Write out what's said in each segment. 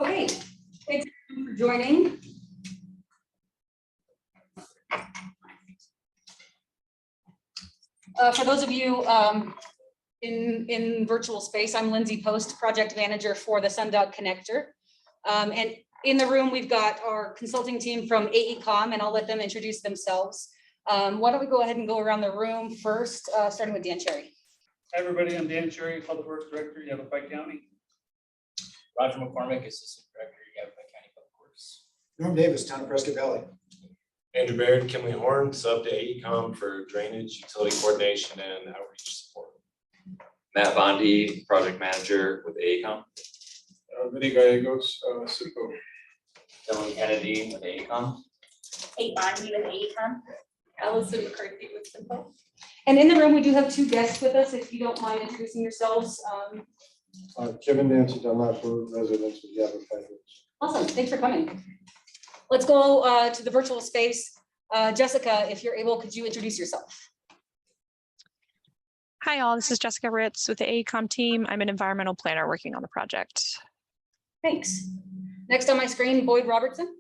Okay, thanks for joining. For those of you in virtual space, I'm Lindsay Post, project manager for the Sundog Connector. And in the room, we've got our consulting team from AECOM, and I'll let them introduce themselves. Why don't we go ahead and go around the room first, starting with Dan Cherry. Hi, everybody. I'm Dan Cherry, Public Works Director, Yavapai County. Roger McCormick, Assistant Director, Yavapai County Public Works. Norm Davis, Town of Prescott Valley. Andrew Baird, Kimley Horn, sub to AECOM for drainage, utility coordination, and outreach support. Matt Bondi, project manager with AECOM. Vinny Gallegos, Simcoe. Dylan Kennedy with AECOM. Kate Bondi with AECOM. Allison McCarthy with Simcoe. And in the room, we do have two guests with us, if you don't mind introducing yourselves. Kevin Nancy Dunlap, residents of Yavapai. Awesome, thanks for coming. Let's go to the virtual space. Jessica, if you're able, could you introduce yourself? Hi all, this is Jessica Ritz with the AECOM team. I'm an environmental planner working on the project. Thanks. Next on my screen, Boyd Robertson.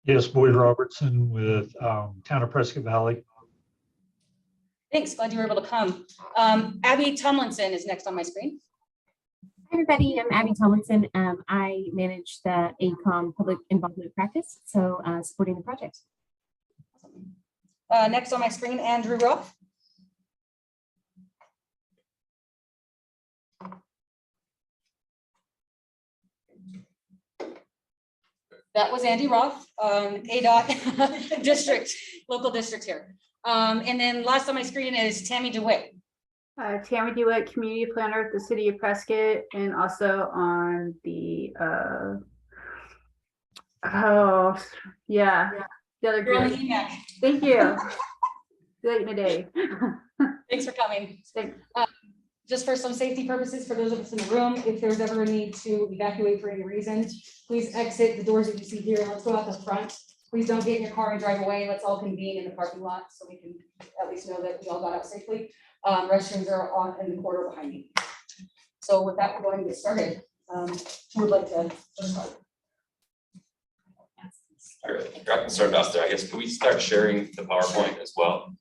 Yes, Boyd Robertson with Town of Prescott Valley. Thanks, glad you were able to come. Abby Tomlinson is next on my screen. Hi everybody, I'm Abby Tomlinson. I manage the AECOM public involvement practice, so supporting the project. Next on my screen, Andrew Roth. That was Andy Roth, ADOT district, local district here. And then last on my screen is Tammy DeWitt. Tammy DeWitt, community planner at the city of Prescott, and also on the the other group. Thank you. Late in the day. Thanks for coming. Thanks. Just for some safety purposes, for those of us in the room, if there's ever a need to evacuate for any reason, please exit the doors that you see here. Let's go out the front. Please don't get in your car and drive away. Let's all convene in the parking lot so we can at least know that we all got out safely. Restrooms are on in the corridor behind me. So with that, we're going to get started. Who would like to start? All right, I can start us there. I guess, can we start sharing the PowerPoint as well?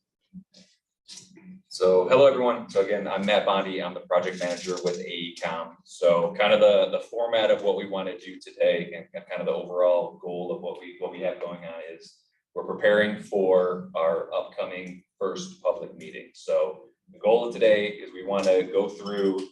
So hello, everyone. So again, I'm Matt Bondi. I'm the project manager with AECOM. So kind of the format of what we want to do today and kind of the overall goal of what we have going on is we're preparing for our upcoming first public meeting. So the goal of today is we want to go through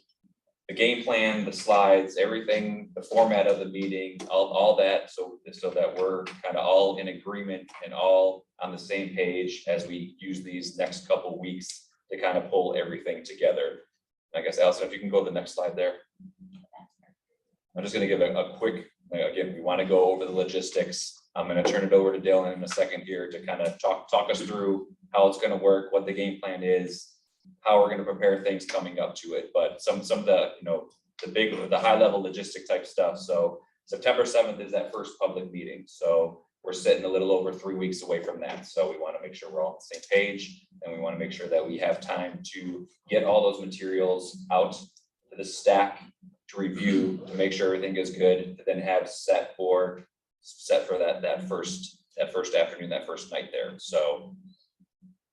the game plan, the slides, everything, the format of the meeting, all that, so that we're kind of all in agreement and all on the same page as we use these next couple weeks to kind of pull everything together. I guess, Allison, if you can go to the next slide there. I'm just going to give a quick, again, we want to go over the logistics. I'm going to turn it over to Dylan in a second here to kind of talk us through how it's going to work, what the game plan is, how we're going to prepare things coming up to it. But some of the, the high level logistic type stuff. So September 7th is that first public meeting. So we're sitting a little over 3 weeks away from that. So we want to make sure we're all on the same page, and we want to make sure that we have time to get all those materials out to the STAC to review, to make sure everything is good, to then have set for that first afternoon, that first night there. So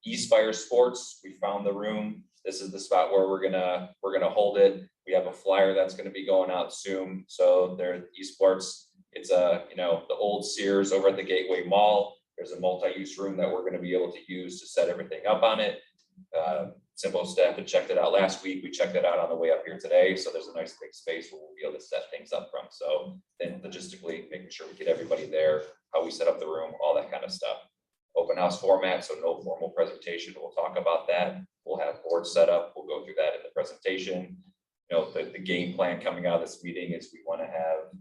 Eastfire Sports, we found the room. This is the spot where we're gonna hold it. We have a flyer that's going to be going out soon. So there, Esports, it's the old Sears over at the Gateway Mall. There's a multi-use room that we're going to be able to use to set everything up on it. Simple staff had checked it out last week. We checked it out on the way up here today. So there's a nice big space where we'll be able to set things up from. So then logistically, making sure we get everybody there, how we set up the room, all that kind of stuff. Open house format, so no formal presentation. We'll talk about that. We'll have boards set up. We'll go through that in the presentation. The game plan coming out of this meeting is we want to have,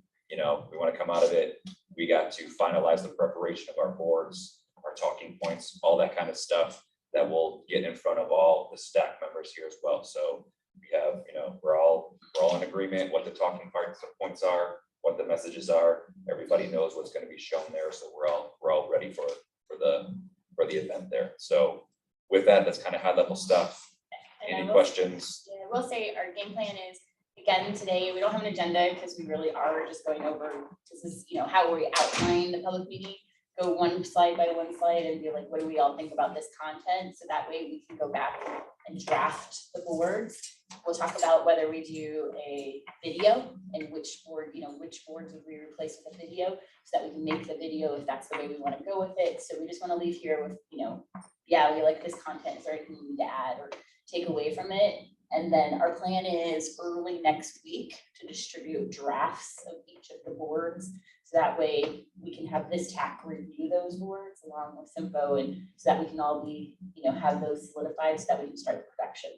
we want to come out of it. We got to finalize the preparation of our boards, our talking points, all that kind of stuff that will get in front of all the STAC members here as well. So we have, we're all in agreement what the talking points are, what the messages are. Everybody knows what's going to be shown there. So we're all ready for the event there. So with that, that's kind of high level stuff. And I Any will- questions? Yeah, I will say our game plan is, again, today, we don't have an agenda because we really are just going over, this is, how we outline the public meeting. Go one slide by one slide and be like, what do we all think about this content? So that way we can go back and draft the boards. We'll talk about whether we do a video and which board, which boards would we replace with a video, so that we can make the video if that's the way we want to go with it. So we just want to leave here with, yeah, we like this content, is there anything we need to add or take away from it? And then our plan is early next week to distribute drafts of each of the boards. So that way we can have this TAC review those boards along with Simpo, and so that we can all be, have those solidified so that we can start production.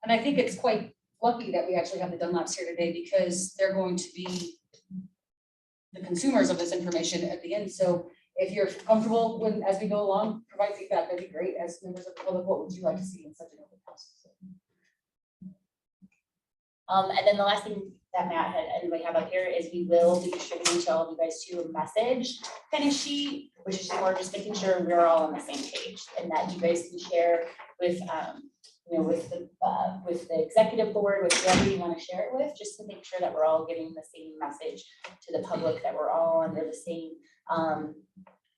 And I think it's quite lucky that we actually have the Dunlaps here today, because they're going to be the consumers of this information at the end. So if you're comfortable when, as we go along, provide feedback, that'd be great. As members of the public, what would you like to see in such an open process? And then the last thing that Matt had, anybody have up here, is we will be distributing to all of you guys too a message kind of sheet, which is more just making sure we're all on the same page, and that you guys can share with, with the executive board, with whoever you want to share it with, just to make sure that we're all getting the same message to the public, that we're all under the same,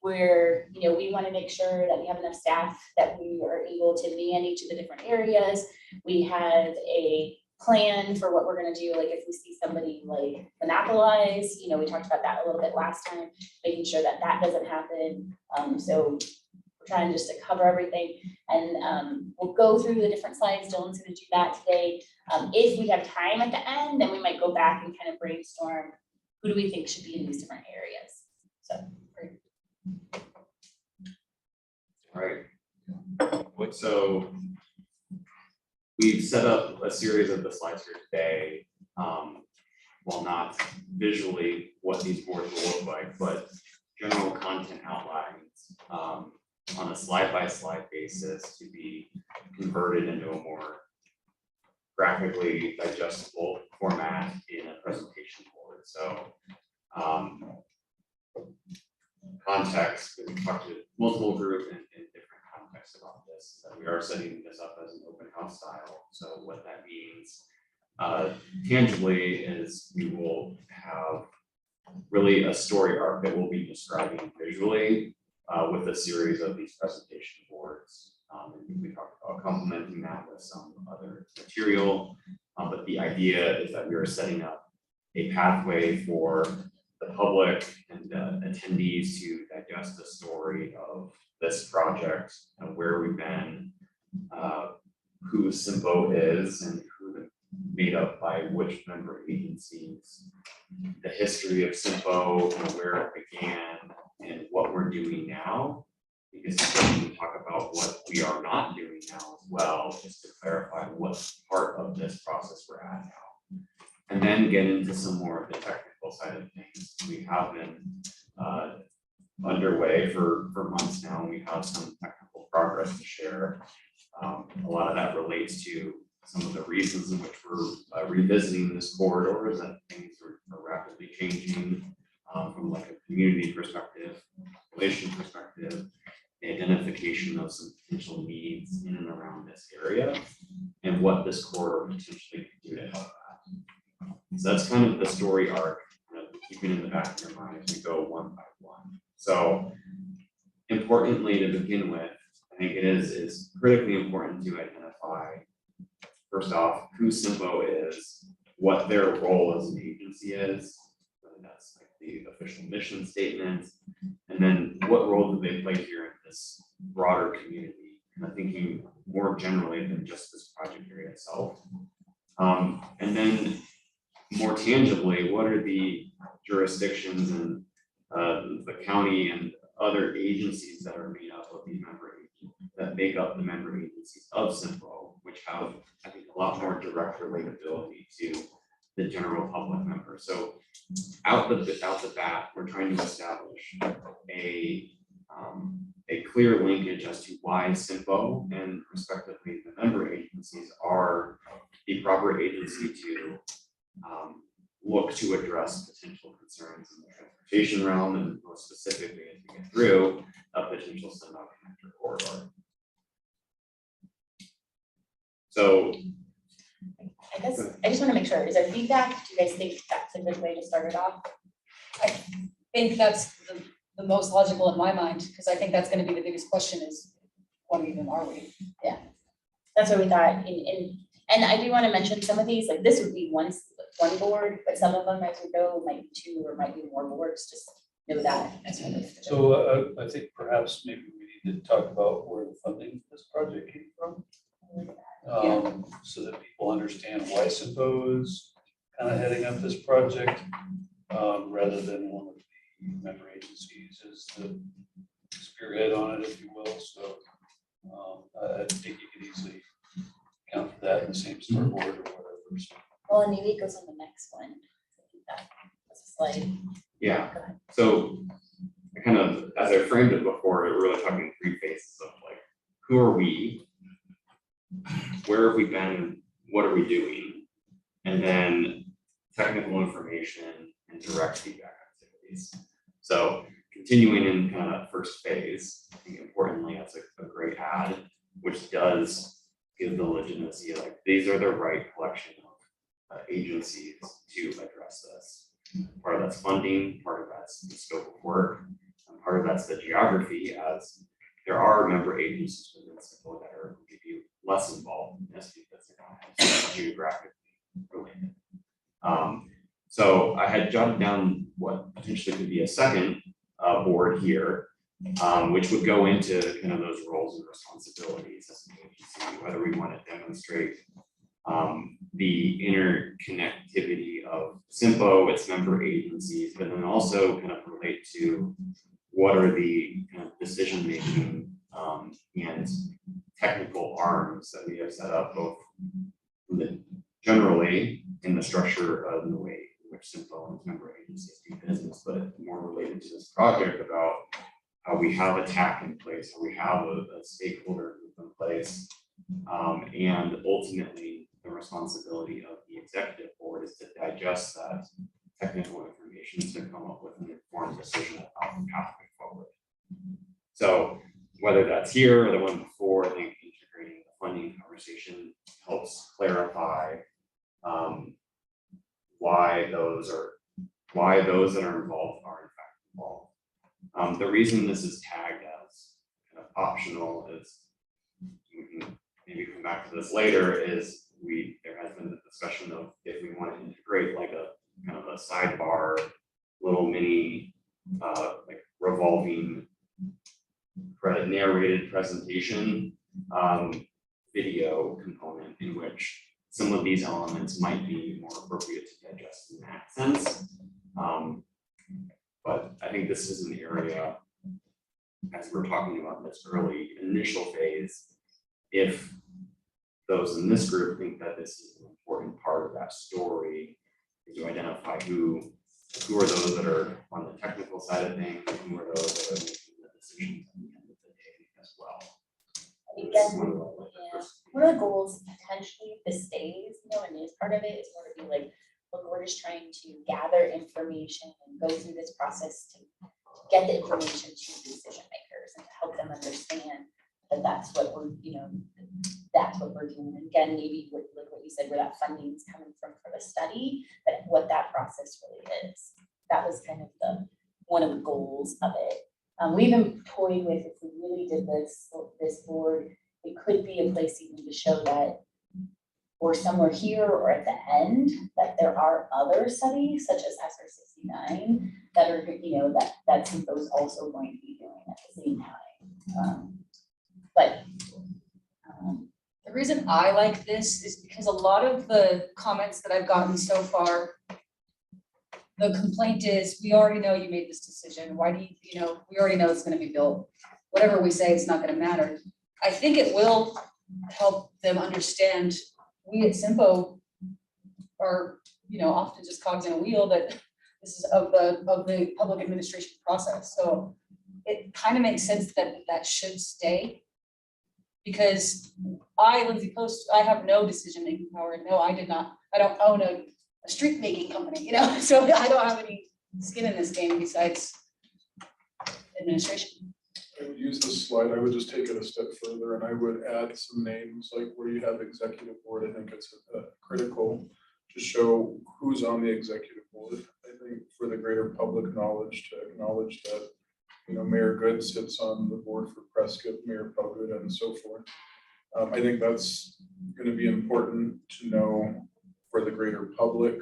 where, we want to make sure that we have enough staff that we are able to man each of the different areas. We have a plan for what we're going to do, like if we see somebody like monopolize, we talked about that a little bit last time, making sure that that doesn't happen. So we're trying just to cover everything, and we'll go through the different slides. Dylan's going to do that today. If we have time at the end, then we might go back and kind of brainstorm who do we think should be in these different areas. So All right. So we've set up a series of the slides here today, while not visually what these boards will look like, but general content outlines on a slide-by-slide basis to be converted into a more graphically digestible format in a presentation board. So context, we've talked to multiple groups in different contexts about this, that we are setting this up as an open house style. So what that means tangibly is we will have really a story arc that we'll be describing visually with a series of these presentation boards. And we talked about complementing that with some other material, but the idea is that we are setting up a pathway for the public and attendees to digest the story of this project and where we've been, who Simpo is and who the made up by which member agencies, the history of Simpo and where it began and what we're doing now, because we can talk about what we are not doing now as well, just to clarify what part of this process we're at now. And then get into some more of the technical side of things. We have been underway for months now, and we have some technical progress to share. A lot of that relates to some of the reasons in which we're revisiting this corridor, is that things are rapidly changing from like a community perspective, population perspective, the identification of some potential needs in and around this area, and what this corridor potentially could do to help that. So that's kind of the story arc, keeping in the back of your mind as we go one by one. So importantly, to begin with, I think it's critically important to identify, first off, who Simpo is, what their role as an agency is, whether that's like the official mission statement, and then what role do they play here in this broader community, and I'm thinking more generally than just this project area itself. And then more tangibly, what are the jurisdictions and the county and other agencies that are made up of these that make up the member agencies of Simpo, which have, I think, a lot more direct relatability to the general public member. So out the bat, we're trying to establish a clear linkage as to why Simpo and respectively the member agencies are the proper agency to look to address potential concerns in the transportation realm, and most specifically as we get through a potential Simpo connector corridor. So I guess, I just want to make sure, is there feedback? Do you guys think that's a good way to start it off? I think that's the most logical in my mind, because I think that's gonna be the biggest question is, what even are we? That's what we thought, and I do want to mention some of these, like this would be one board, but some of them as we go might be 2 or might be more boards, just know that as well. So I think perhaps maybe we need to talk about where the funding for this project came from. So that people understand why SIMPO is kind of heading up this project, rather than one of the member agencies as the spearhead on it, if you will. So I think you could easily account for that in the same storyboard or whatever. So, Well, and maybe it goes on the next one. That's a slide. yeah, so I kind of, as I framed it before, we're really talking 3 phases of like, who are we? Where have we been? What are we doing? And then technical information and direct feedback activities. So continuing in kind of that first phase, I think importantly, that's a great add, which does give the legitimacy, like these are the right collection of agencies to address this. Part of that's funding, part of that's the scope of work, and part of that's the geography, as there are member agencies within SIMPO that are maybe less involved in this because they're not geographically related. So I had jotted down what potentially could be a second board here, which would go into kind of those roles and responsibilities as an agency, whether we want to demonstrate the interconnectivity of SIMPO, its member agencies, but then also kind of relate to what are the kind of decision-making and technical arms that we have set up, both generally in the structure of the way in which SIMPO and its member agencies do business, but more related to this project about how we have a TAC in place, how we have a stakeholder group in place, and ultimately the responsibility of the executive board is to digest that technical information to come up with an informed decision about the pathway forward. So whether that's here or the one before, I think integrating the funding conversation helps clarify why those that are involved are in fact involved. The reason this is tagged as kind of optional is, we can maybe come back to this later, is there has been the discussion of if we want to integrate like a kind of a sidebar, little mini like revolving narrated presentation video component in which some of these elements might be more appropriate to digest in that sense. But I think this is an area, as we're talking about this early initial phase, if those in this group think that this is an important part of that story, is to identify who are those that are on the technical side of things, and who are those that are making the decisions at the end of the day as well. Again, one of the goals potentially, if this stays, and is part of it, is more to be like, look, we're just trying to gather information and go through this process to get the information to decision makers and to help them understand that that's what we're, that's what we're doing. And again, maybe like what you said, where that funding is coming from for the study, but what that process really is. That was kind of one of the goals of it. We even toyed with, if we really did this board, it could be a place even to show that, or somewhere here or at the end, that there are other studies such as SR 69 that are, that SIMPO is also going to be doing at the same time. The reason I like this is because a lot of the comments that I've gotten so far, the complaint is, we already know you made this decision. Why do you, we already know it's going to be built. Whatever we say, it's not going to matter. I think it will help them understand we at SIMPO are, often just cogs in a wheel, that this is of the public administration process. So it kind of makes sense that that should stay. Because Lindsay Post, I have no decision-making power. No, I don't own a street making company, so I don't have any skin in this game besides administration. I would use this slide, I would just take it a step further and I would add some names, like where you have executive board, I think it's critical to show who's on the executive board. I think for the greater public knowledge, to acknowledge that, you know, Mayor Good sits on the board for Prescott, Mayor Pellgood, and so forth. I think that's going to be important to know for the greater public.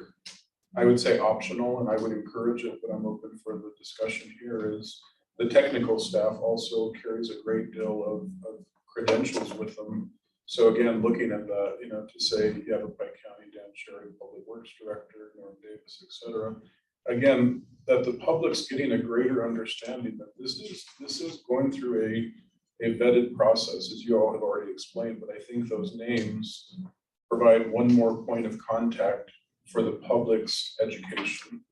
I would say optional, and I would encourage it, but I'm open for the discussion here, is the technical staff also carries a great deal of credentials with them. So again, looking at that, you know, to say you have a Pike County, Dan Sherry, Public Works Director, Norm Davis, et cetera. Again, that the public's getting a greater understanding that this is going through a vetted process, as you all have already explained, but I think those names provide one more point of contact for the public's education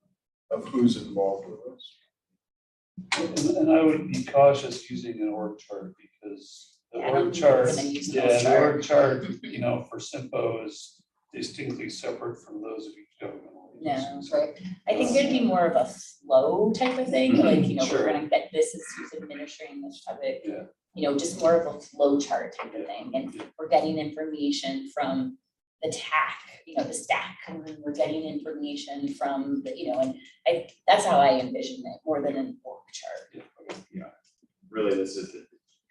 of who's involved with us. And I would be cautious using an org chart because the org chart, the org chart, you know, for SIMPO is distinctly separate from those of each government. No, right. I think there'd be more of a flow type of thing, like, you know, we're gonna get this is who's administering this topic. Yeah. You know, just more of a flow chart type of thing, and we're getting information from the TAC, you know, the STAC, and we're getting information from the, you know, and that's how I envision it, more than an org chart. Yeah, really, this is,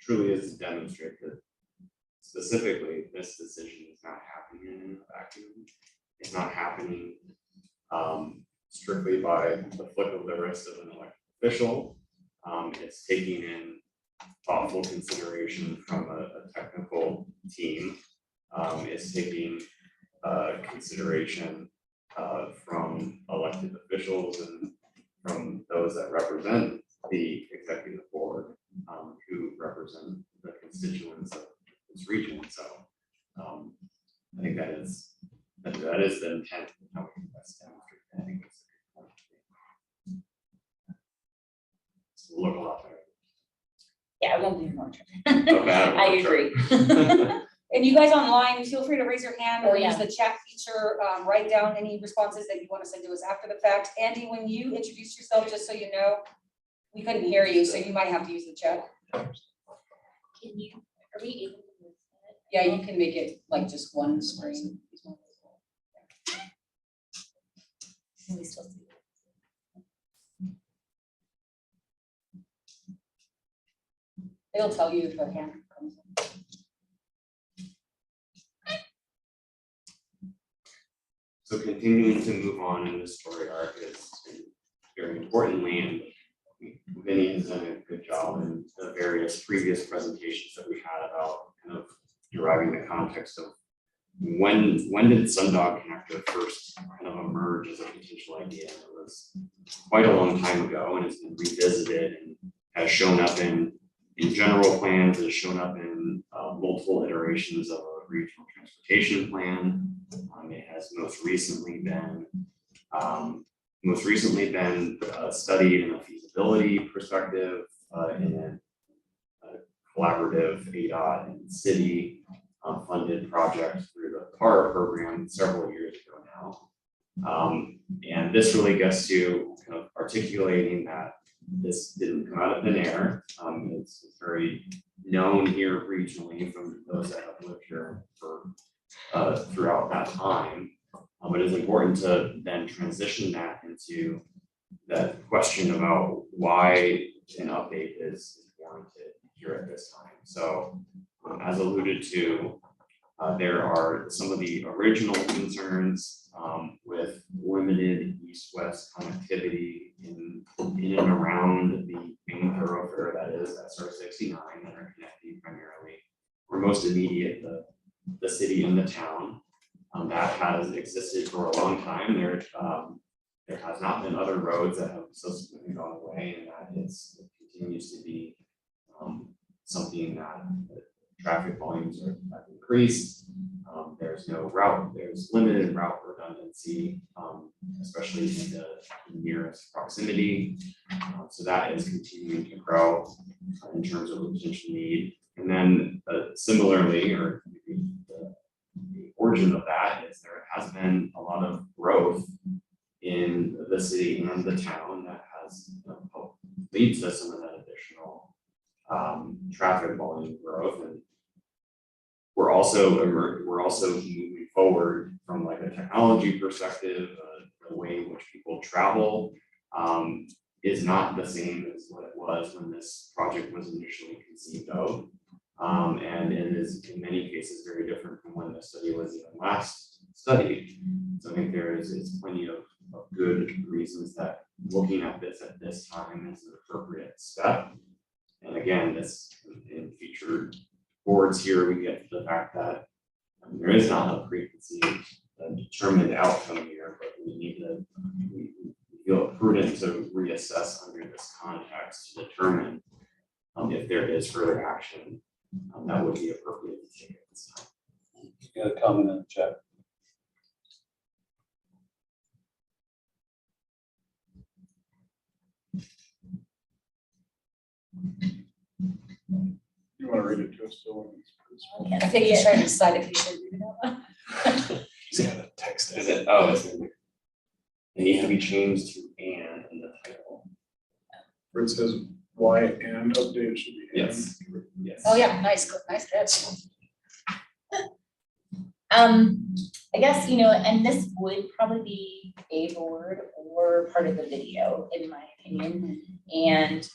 truly is to demonstrate that specifically, this decision is not happening in a vacuum. It's not happening strictly by the flick of the wrist of an elected official. It's taking in thoughtful consideration from a technical team. It's taking consideration from elected officials and from those that represent the executive board, who represent the constituents of this region. So I think that is the intent of how we best demonstrate. I think it's a good point. It's a look a lot better. Yeah, I won't be more. Okay, I agree. And you guys online, feel free to raise your hand or Oh, yeah. use the chat feature, write down any responses that you want to send to us after the fact. Andy, when you introduce yourself, just so you know, we couldn't hear you, so you might have to use the chat. Can you, are we able to move that? Yeah, you can make it like just one screen. Can we still see? It'll tell you if a hand comes in. So continuing to move on in this story arc is very importantly, and Vinny has done a good job in the various previous presentations that we had about kind of deriving the context of when did Sundog Connector first kind of emerge as a potential idea. It was quite a long time ago, and it's been revisited and has shown up in general plans, has shown up in multiple iterations of a regional transportation plan. It has most recently been studied in a feasibility perspective in a collaborative ADOT and city funded project through the PAR program several years ago now. And this really gets to kind of articulating that this didn't come out of thin air. It's very known here regionally from those that have lived here for throughout that time. But it's important to then transition that into that question about why an update is warranted here at this time. So as alluded to, there are some of the original concerns with limited east-west connectivity in and around the main thoroughfare that is SR 69 that are connecting primarily, or most immediate, the city and the town. That has existed for a long time. There has not been other roads that have subsequently gone away, and that it continues to be something that traffic volumes have increased. There's no route, there's limited route redundancy, especially in the nearest proximity. So that is continuing to grow in terms of the potential need. And then similarly, or maybe the origin of that is there has been a lot of growth in the city and the town that has helped lead to some of that additional traffic volume growth, and we're also moving forward from like a technology perspective, the way in which people travel is not the same as what it was when this project was initially conceived of. And it is in many cases very different from when the study was even last studied. So I think there is plenty of good reasons that looking at this time is an appropriate step. And again, this in future boards here, we get to the fact that there is not a preconceived determined outcome here, but we feel it prudent to reassess under this context to determine if there is further action that would be appropriate to take at this time. You got a comment in the chat? You want to read it to us still? I think he's trying to decide if he should read it out loud. He's got a text. Is it? Oh, it's in there. It needs to be changed to "and" in the title. Where it says why and update should be. and. Yes. Yes. Oh, yeah, nice catch. I guess, and this would probably be a board or part of the video, in my opinion. And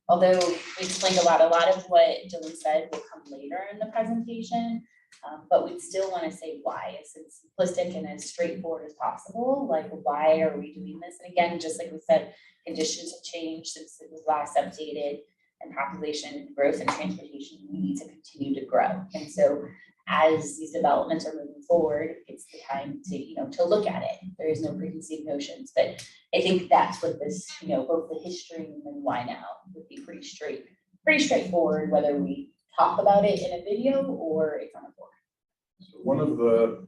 although we explained a lot of what Dylan said will come later in the presentation, but we'd still want to say why. It's as simplistic and as straightforward as possible. Like, why are we doing this? And again, just like we said, conditions have changed since it was last updated, and population growth and transportation needs to continue to grow. And so as these developments are moving forward, it's the time to look at it. There is no preconceived notions, but I think that's what this, both the history and why now would be pretty straightforward, whether we talk about it in a video or it's on a board. So one of the,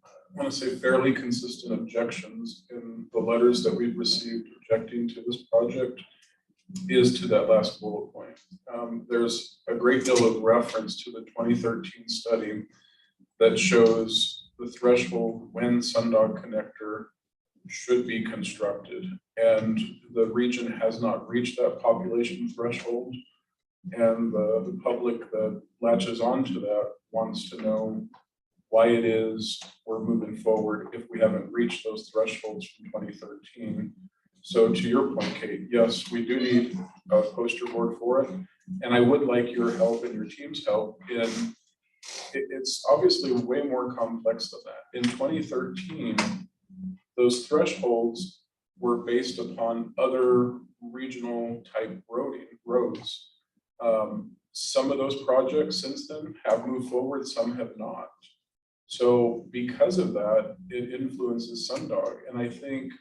I want to say fairly consistent objections in the letters that we've received objecting to this project is to that last bullet point. There's a great deal of reference to the 2013 study that shows the threshold when Sundog Connector should be constructed. And the region has not reached that population threshold. And the public that latches onto that wants to know why it is we're moving forward if we haven't reached those thresholds from 2013. So to your point, Kate, yes, we do need a poster board for it. And I would like your help and your team's help in, it's obviously way more complex than that. In 2013, those thresholds were based upon other regional type roads. Some of those projects since then have moved forward, some have not. So because of that, it influences Sundog. And I think,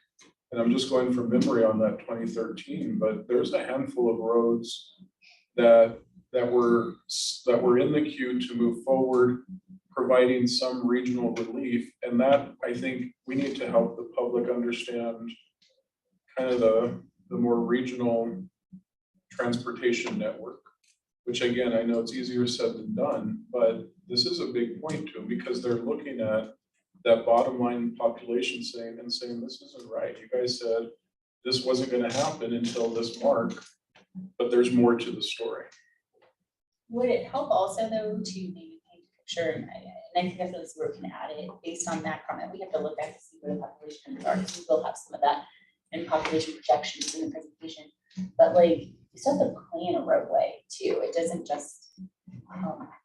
and I'm just going from memory on that 2013, but there's a handful of roads that were in the queue to move forward, providing some regional relief. And that, I think we need to help the public understand kind of the more regional transportation network, which again, I know it's easier said than done, but this is a big point to them because they're looking at that bottom line population saying this isn't right. You guys said this wasn't going to happen until this mark, but there's more to the story. Would it help also though to maybe paint a picture, and I think that's what we're going to add it based on that comment. We have to look at to see where the population are, because we will have some of that in population projections in the presentation. But like, you still have to plan a roadway too. It doesn't just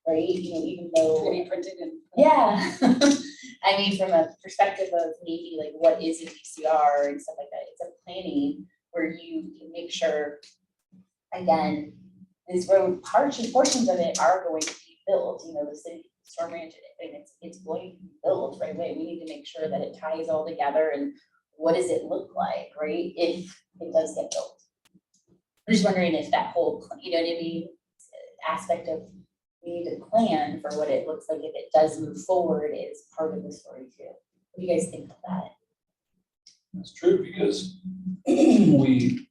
right, even though Pretty printed and. yeah. I mean, from a perspective of maybe like what is a DCR and stuff like that, it's a planning where you can make sure, again, these road portions of it are going to be built, the city storm ranch, and it's going to be built right away. We need to make sure that it ties all together and what does it look like, right? If it does get built. I'm just wondering if that whole, aspect of we need to plan for what it looks like if it does move forward is part of the story too. What do you guys think of that? That's true, because we,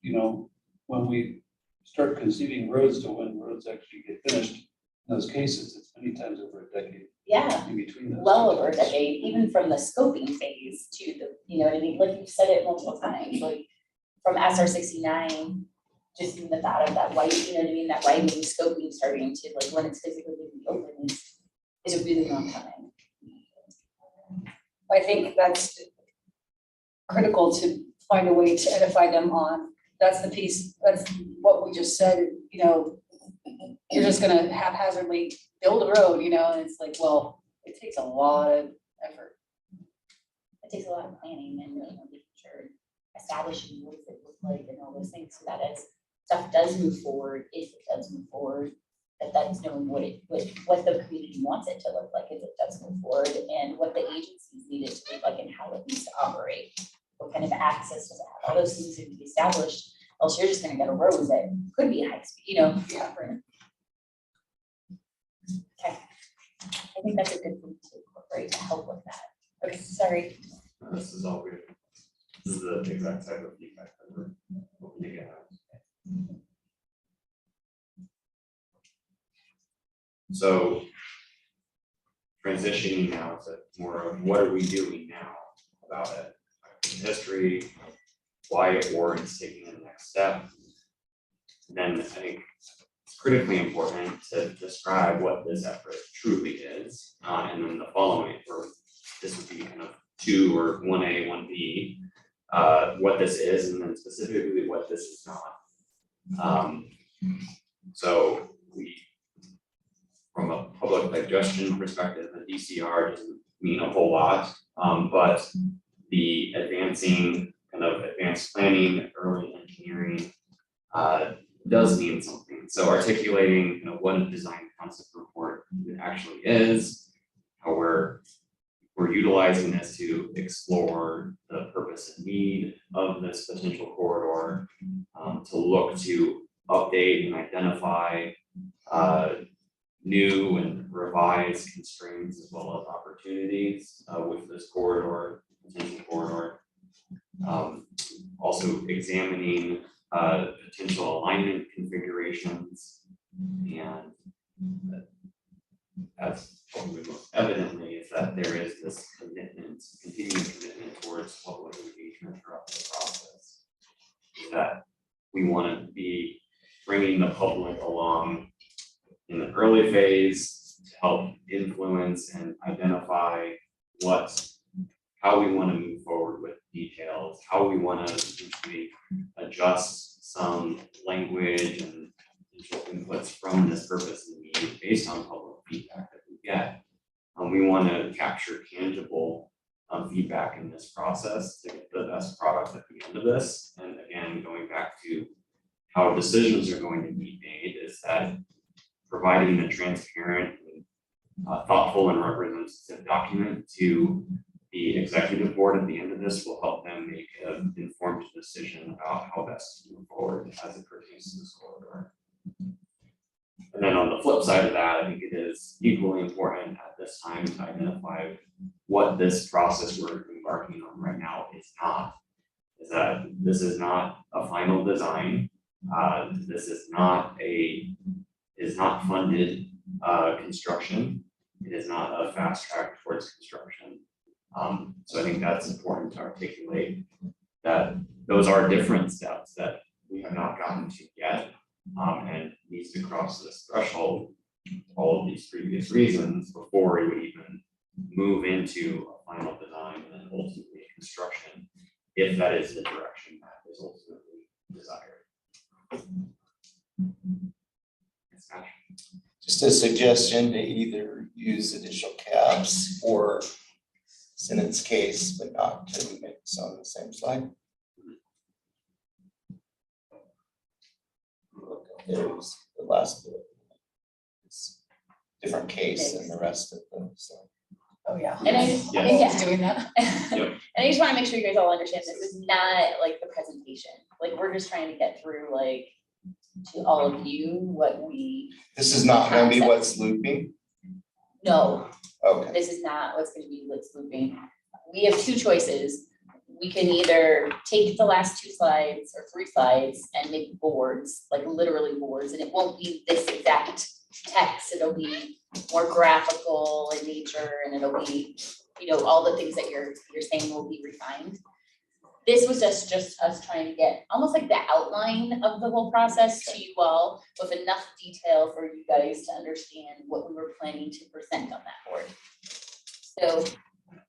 when we start conceiving roads to when roads actually get finished, in those cases, it's many times over a decade. Yeah, In between those. well two over a times. decade, even from the scoping phase to the, like you said it multiple times, like from SR 69 just in the thought of that white, you know what I mean, that writing, scoping, starting to like when it's physically gonna be open is a really long time. I think that's critical to find a way to edify them on. That's the piece, that's what we just said, you know, you're just gonna haphazardly build a road, you know, and it's like, well, it takes a lot of effort. It takes a lot of planning and, you know, making sure, establishing what does it look like and all those things, so that as stuff does move forward, if it does move forward, that's knowing what the community wants it to look like if it does move forward, and what the agencies need it to look like and how it needs to operate. What kind of access does it have? All those things need to be established, else you're just gonna get a road that could be high speed, you know? Yeah. Okay, I think that's a good thing to incorporate to help with that. Okay, sorry. This is all good. This is the exact type of feedback that we're hoping to get out. So transitioning now to more of what are we doing now about it? History, why it warrants taking the next step. Then I think it's critically important to describe what this effort truly is. And then the following, or this would be kind of 2 or 1A, 1B, what this is, and then specifically what this is not. So we, from a public digestion perspective, the DCR doesn't mean a whole lot, but the advancing kind of advanced planning, early engineering does mean something. So articulating, you know, what a design concept report actually is, how we're utilizing this to explore the purpose and need of this potential corridor, to look to update and identify new and revised constraints as well as opportunities with this corridor, potential corridor. Also examining potential alignment configurations, and as probably most evidently is that there is this commitment, continuing commitment towards public engagement throughout the process. That we want to be bringing the public along in the early phase to help influence and identify how we want to move forward with details, how we want to essentially adjust some language and potential inputs from this purpose and need based on public feedback that we get. We want to capture tangible feedback in this process to get the best product at the end of this. And again, going back to how decisions are going to be made, is that providing a transparent, thoughtful and representative document to the executive board at the end of this will help them make an informed decision about how best to move forward as it pertains to this corridor. And then on the flip side of that, I think it is equally important at this time to identify what this process we're embarking on right now is not. Is that this is not a final design. This is not funded construction. It is not a fast track towards construction. So I think that's important to articulate, that those are different steps that we have not gotten to yet, and needs to cross this threshold, all of these previous reasons, before we would even move into a final design and then ultimately construction, if that is the direction that is ultimately desired. Just a suggestion to either use additional caps or sentence case, but not to mix on the same slide. Look, there's the last bullet. It's different case than the rest of them, so. Oh, yeah. And I think He's doing that. And I just want to make sure you guys all understand this is not like the presentation. Like, we're just trying to get through like to all of you what we. This is not going to be what's looping? No. Okay. This is not what's going to be what's looping. We have 2 choices. We can either take the last 2 slides or 3 slides and make boards, like literally boards, and it won't be this exact text. It'll be more graphical in nature, and it'll be, you know, all the things that you're saying will be refined. This was just us trying to get almost like the outline of the whole process to you all with enough detail for you guys to understand what we were planning to present on that board. So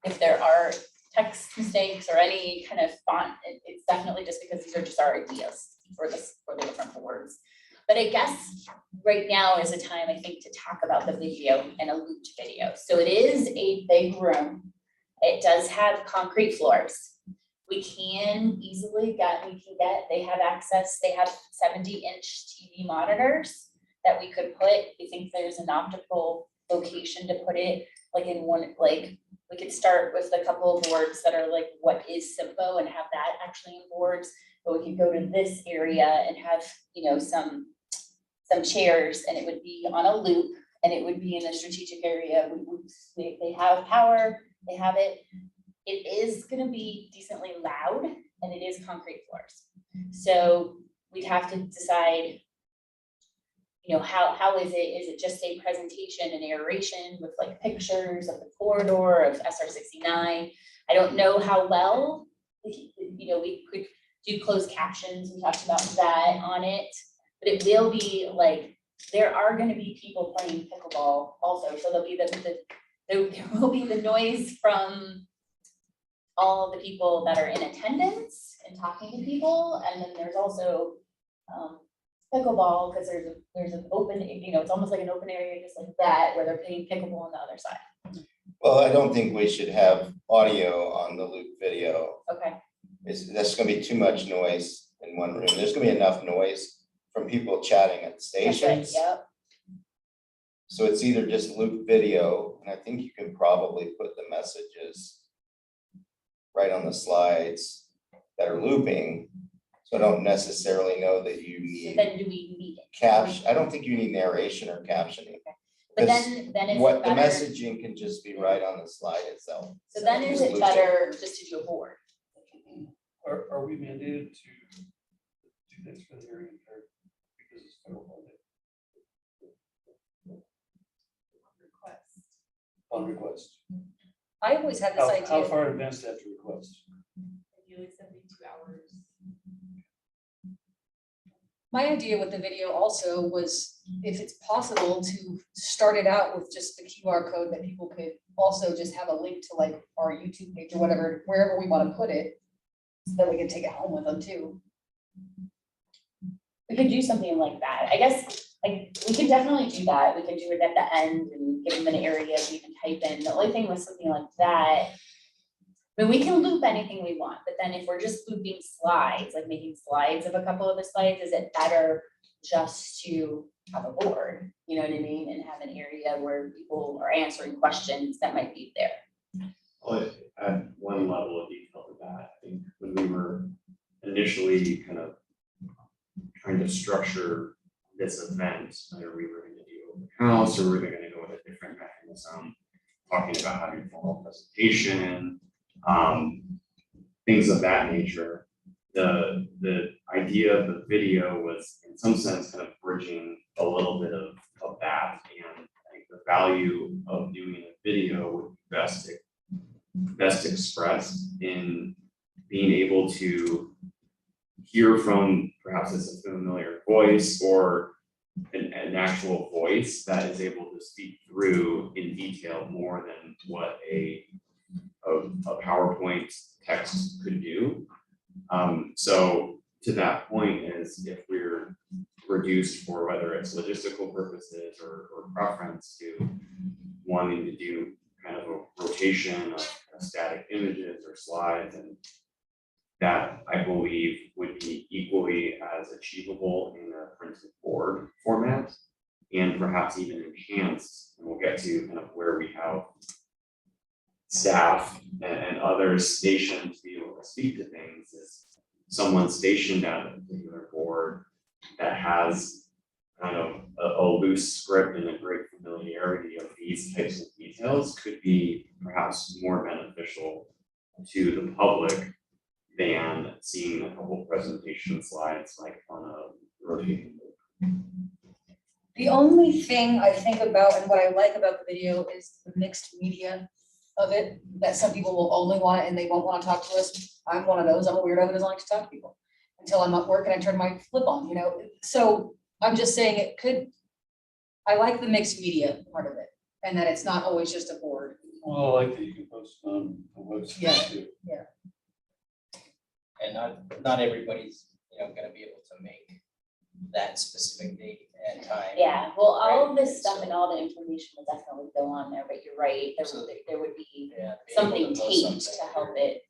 if there are text mistakes or any kind of font, it's definitely just because these are just our ideas for the different boards. But I guess right now is a time, I think, to talk about the video and a looped video. So it is a big room. It does have concrete floors. We can easily they have access, they have 70-inch TV monitors that we could put. We think there's an optimal location to put it, like in one, like we could start with a couple of boards that are like, what is Simpo, and have that actually in boards. But we could go to this area and have, you know, some chairs, and it would be on a loop, and it would be in a strategic area. They have power, they have it. It is gonna be decently loud, and it is concrete floors. So we'd have to decide, you know, how is it? Is it just a presentation and narration with like pictures of the corridor of SR 69? I don't know how well, you know, we could do closed captions. We talked about that on it, but it will be like, there are gonna be people playing pickleball also. So there'll be there will be the noise from all the people that are in attendance and talking to people. And then there's also pickleball, because there's an open, you know, it's almost like an open area just like that, where they're playing pickleball on the other side. Well, I don't think we should have audio on the loop video. Okay. That's gonna be too much noise in one room. There's gonna be enough noise from people chatting at the stations. Yep. So it's either just loop video, and I think you can probably put the messages right on the slides that are looping. So I don't necessarily know that you So need then do we need it? caption. I don't think you need narration or captioning. But Because then it's what the better. messaging can just be right on the slide itself. So then is it Loop better just to do a board? Are we mandated to do this for the hearing or because it's federal funding? On request. I always had this How idea. far in advance do you have to request? Ideally 72 hours. My idea with the video also was, if it's possible, to start it out with just the QR code that people could also just have a link to like our YouTube page or whatever, wherever we want to put it, so that we can take it home with them too. We could do something like that. I guess, like, we could definitely do that. We could do it at the end and give them an area we can type in. The only thing with something like that, I mean, we can loop anything we want, but then if we're just looping slides, like making slides of a couple of the slides, is it better just to have a board, you know what I mean? And have an area where people are answering questions that might be there. Well, add one level of detail to that. I think when we were initially kind of trying to structure this event, whether we were going to do open house or we were going to go with a different mechanism, talking about having a formal presentation, things of that nature. The idea of the video was in some sense kind of bridging a little bit of that, and I think the value of doing a video would be best expressed in being able to hear from perhaps it's a familiar voice or an actual voice that is able to speak through in detail more than what a PowerPoint text could do. So to that point is if we're reduced for whether it's logistical purposes or preference to wanting to do kind of a rotation of static images or slides, and that I believe would be equally as achievable in a printed board format and perhaps even enhanced. And we'll get to kind of where we have staff and others stationed to be able to speak to things is someone stationed at a particular board that has kind of a loose script and a great familiarity of these types of details could be perhaps more beneficial to the public than seeing a couple presentation slides like on a rotating board. The only thing I think about and what I like about the video is the mixed media of it, that some people will only want it and they won't want to talk to us. I'm one of those. I'm a weirdo who doesn't like to talk to people until I'm at work and I turn my flip on, you know? So I'm just saying it could, I like the mixed media part of it and that it's not always just a board. Well, I like that you can post on the website Yeah. too. And not everybody's, gonna be able to make that specific date and time. Yeah, well, all of Right, this stuff so- and all the information will definitely go on there, but you're right, So- there would be Yeah, be able to something post taped to something help or- it.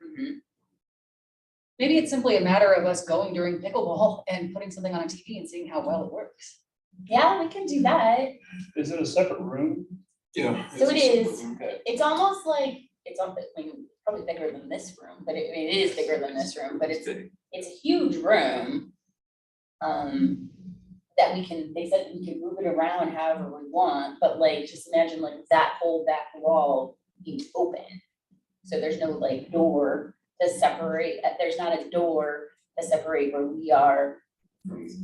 Maybe it's simply a matter of us going during pickleball and putting something on a TV and seeing how well it works. Yeah, we can do that. Is it a separate room? Yeah. So it is, Okay. it's almost like, it's on, I mean, probably bigger than this room, but it is bigger than this room, but it's a huge room. That they said we can move it around however we want, but like, just imagine like that whole back wall being open. So there's no like door to separate, there's not a door to separate where we are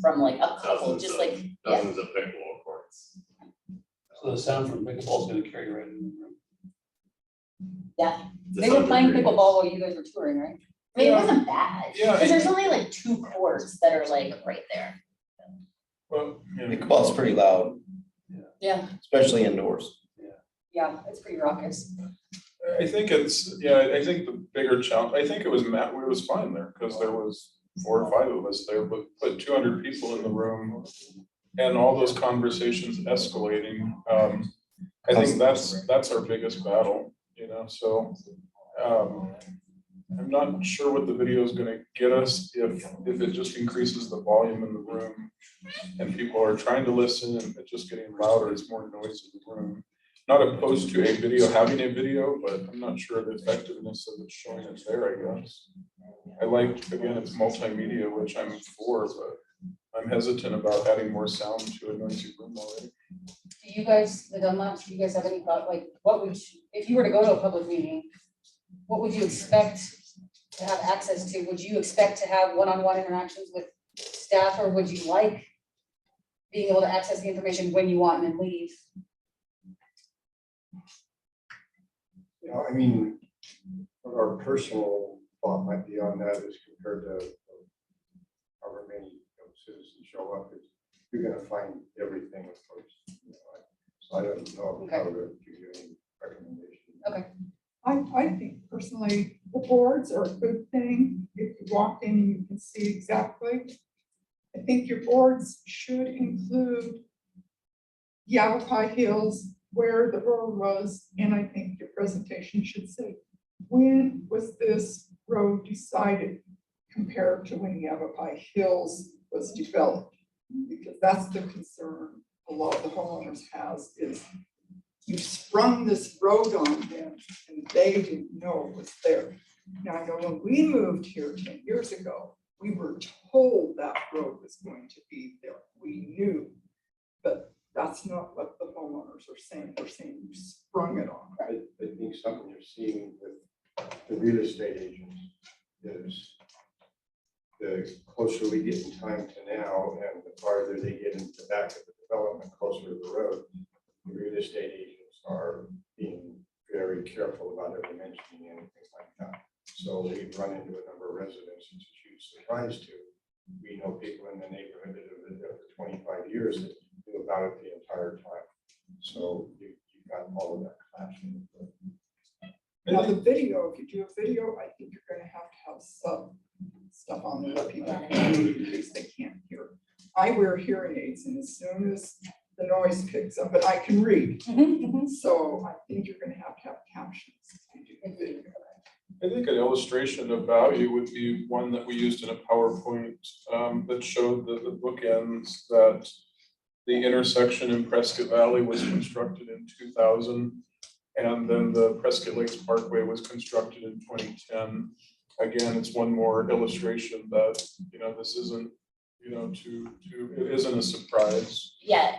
from like a couple, just like, yeah. Dozens of pickleball courts. So the sound from pickleball is gonna carry right in the room. Yeah, They were playing pickleball while you guys were touring, right? I mean, it wasn't bad, Yeah, because there's only like 2 courts that are like right there. Well, Pickleball's pretty loud, Yeah, especially indoors. yeah, it's pretty raucous. I think I think the bigger challenge, I think it was Matt, we was fine there, because there was 4 or 5 of us there, but put 200 people in the room. And all those conversations escalating, I think that's our biggest battle, so. I'm not sure what the video is gonna get us if it just increases the volume in the room. And people are trying to listen and it's just getting louder, it's more noise in the room. Not opposed to having a video, but I'm not sure the effectiveness of it showing it there, I guess. I like, again, it's multimedia, which I'm for, but I'm hesitant about adding more sound to a noisy room already. Do you guys, the Dunlaps, do you guys have any thought, like, if you were to go to a public meeting, what would you expect to have access to? Would you expect to have one-on-one interactions with staff, or would you like being able to access the information when you want and then leave? I mean, what our personal thought might be on that is compared to however many citizens show up, is you're gonna find everything first. So I don't know how to give you any recommendation. Okay. I think personally, the boards are a good thing. If you walk in, you can see exactly. I think your boards should include Yavapai Hills, where the road was, and I think your presentation should say, when was this road decided compared to when Yavapai Hills was developed? Because that's the concern a lot of the homeowners has, is you sprung this road on them and they didn't know it was there. Now, I know when we moved here 10 years ago, we were told that road was going to be there. We knew, but that's not what the homeowners are saying. They're saying you sprung it on. I think something you're seeing with the real estate agents is the closer we get in time to now and the farther they get into the back of the development, closer to the road, the real estate agents are being very careful about ever mentioning anything like that. So we've run into a number of residents, it's a huge surprise to. We know people in the neighborhood that have 25 years that knew about it the entire time. So you've got all of that clashing. Now the video, if you do a video, I think you're gonna have some stuff on there that people can read in case they can't hear. I wear hearing aids, and as soon as the noise picks up, but I can read. So I think you're gonna have captions to do the video. I think an illustration of value would be one that we used in a PowerPoint that showed the bookends, that the intersection in Prescott Valley was constructed in 2000. And then the Prescott Lakes Parkway was constructed in 2010. Again, it's one more illustration that, this isn't, it isn't a surprise. Yeah,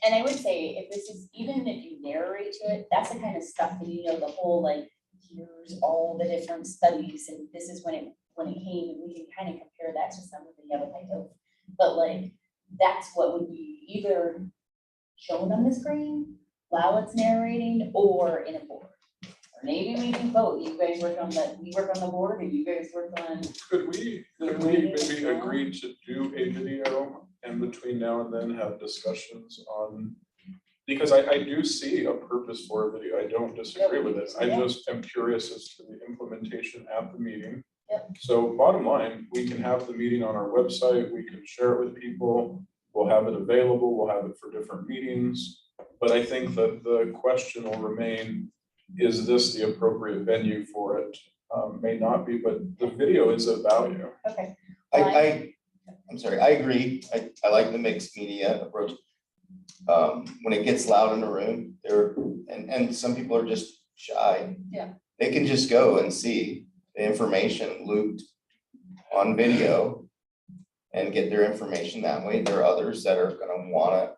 and I would say if this is, even if you narrate to it, that's the kind of stuff that, the whole like, here's all the different studies and this is when it came, and we can kind of compare that to some of the other titles. But like, that's what would be either shown on the screen while it's narrating or in a board. Maybe we can vote, you guys work on the, we work on the board and you guys work on. Could we maybe agree to do a video and between now and then have discussions on? Because I do see a purpose for a video. I don't disagree with it. I just am curious as to the implementation at the meeting. Yep. So bottom line, we can have the meeting on our website, we can share it with people, we'll have it available, we'll have it for different meetings. But I think that the question will remain, is this the appropriate venue for it? May not be, but the video is of value. Okay. I'm sorry, I agree. I like the mixed media approach. When it gets loud in the room, and some people are just shy. Yeah. They can just go and see the information looped on video and get their information that way. There are others that are gonna wanna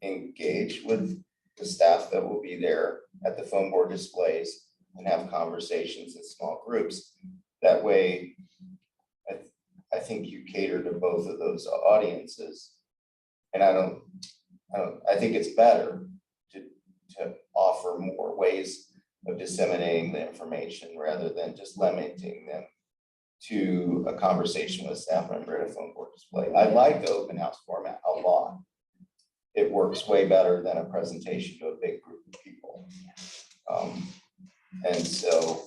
engage with the staff that will be there at the phone board displays and have conversations in small groups. That way, I think you cater to both of those audiences. And I think it's better to offer more ways of disseminating the information rather than just limiting them to a conversation with a staff member at a phone board display. I like the open house format a lot. It works way better than a presentation to a big group of people. And so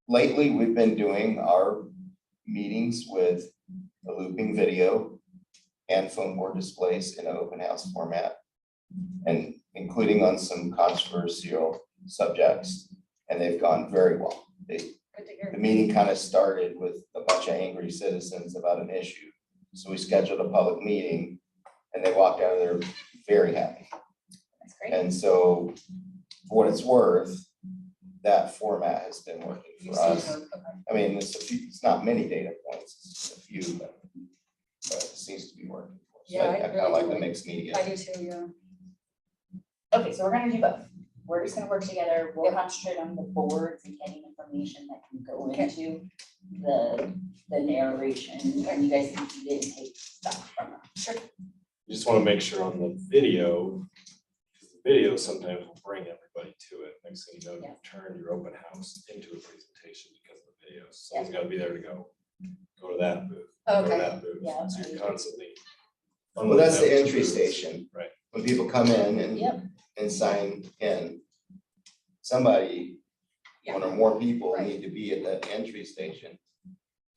lately we've been doing our meetings with a looping video and phone board displays in an open house format, and including on some controversial subjects, and they've gone very well. The meeting kind of started with a bunch of angry citizens about an issue. So we scheduled a public meeting and they walked out of there very happy. That's great. And so for what it's worth, that format has been working for us. I mean, it's not many data points, it's just a few, but it seems to be working. So Yeah, I I kind of really like do the like- mixed media. I do too, yeah. Okay, so we're gonna do both. We're just gonna work together. We'll concentrate on the boards and getting information that can go into the narration, and you guys can feed it and take stuff from it. Sure. You just want to make sure on the video, because the video sometimes will bring everybody to it. Next thing you know, you turn your open house into a presentation because of the video. Someone's got to be there to go to that booth, go to Okay. that booth. Yeah. So you're constantly. Well, that's the unloading entry booths. station. Right. When people come in Yep. and sign in, somebody, one or more people Right. need to be at the entry station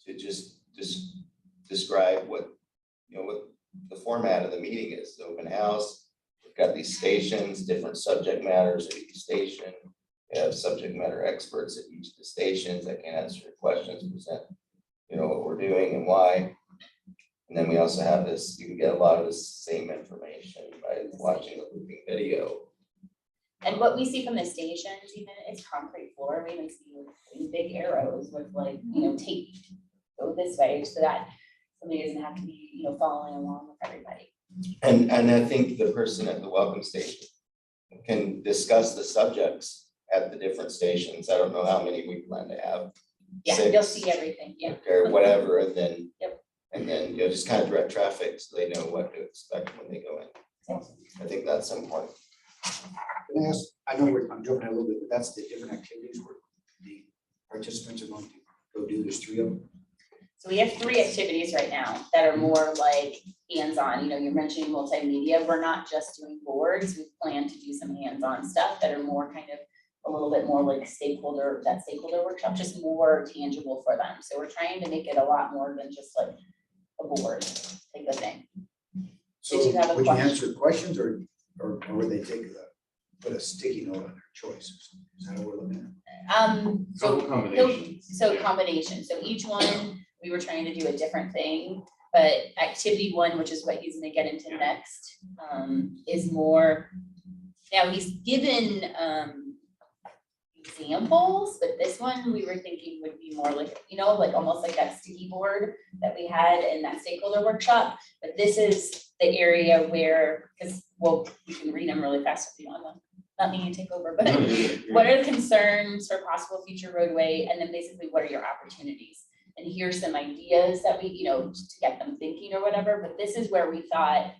to just describe what the format of the meeting is. The open house, we've got these stations, different subject matters at each station. We have subject matter experts at each of the stations that can answer your questions, present, what we're doing and why. And then we also have this, you can get a lot of the same information by watching a looping video. And what we see from the stations, even it's concrete floor, we even see like big arrows with like, tape. Go this way so that somebody doesn't have to be, following along with everybody. And I think the person at the welcome station can discuss the subjects at the different stations. I don't know how many we plan to have. Yeah, you'll 6 see everything, yeah. or whatever, and then. Yep. And then, just kind of direct traffic so they know what to expect when they go in. I think that's important. Can I ask, I know I'm jumping a little bit, but that's the different activities where the participants are going to go do. There's 3 of them. So we have 3 activities right now that are more like hands-on, you're mentioning multimedia. We're not just doing boards. We plan to do some hands-on stuff that are more kind of a little bit more like stakeholder workshop, just more tangible for them. So we're trying to make it a lot more than just like a board type of thing. So Did you have a would you question? answer questions or would they put a sticky note on their choice? Is that what we're looking at? Combination. So each one, we were trying to do a different thing, but activity 1, which is what he's gonna get into next, is more. Now he's given examples, but this one we were thinking would be more like, like almost like that sticky board that we had in that stakeholder workshop. But this is the area where, we can read them really fast if you want them. Not me to take over, but what are the concerns for possible future roadway? And then basically, what are your opportunities? And here's some ideas that we, to get them thinking or whatever. But this is where we thought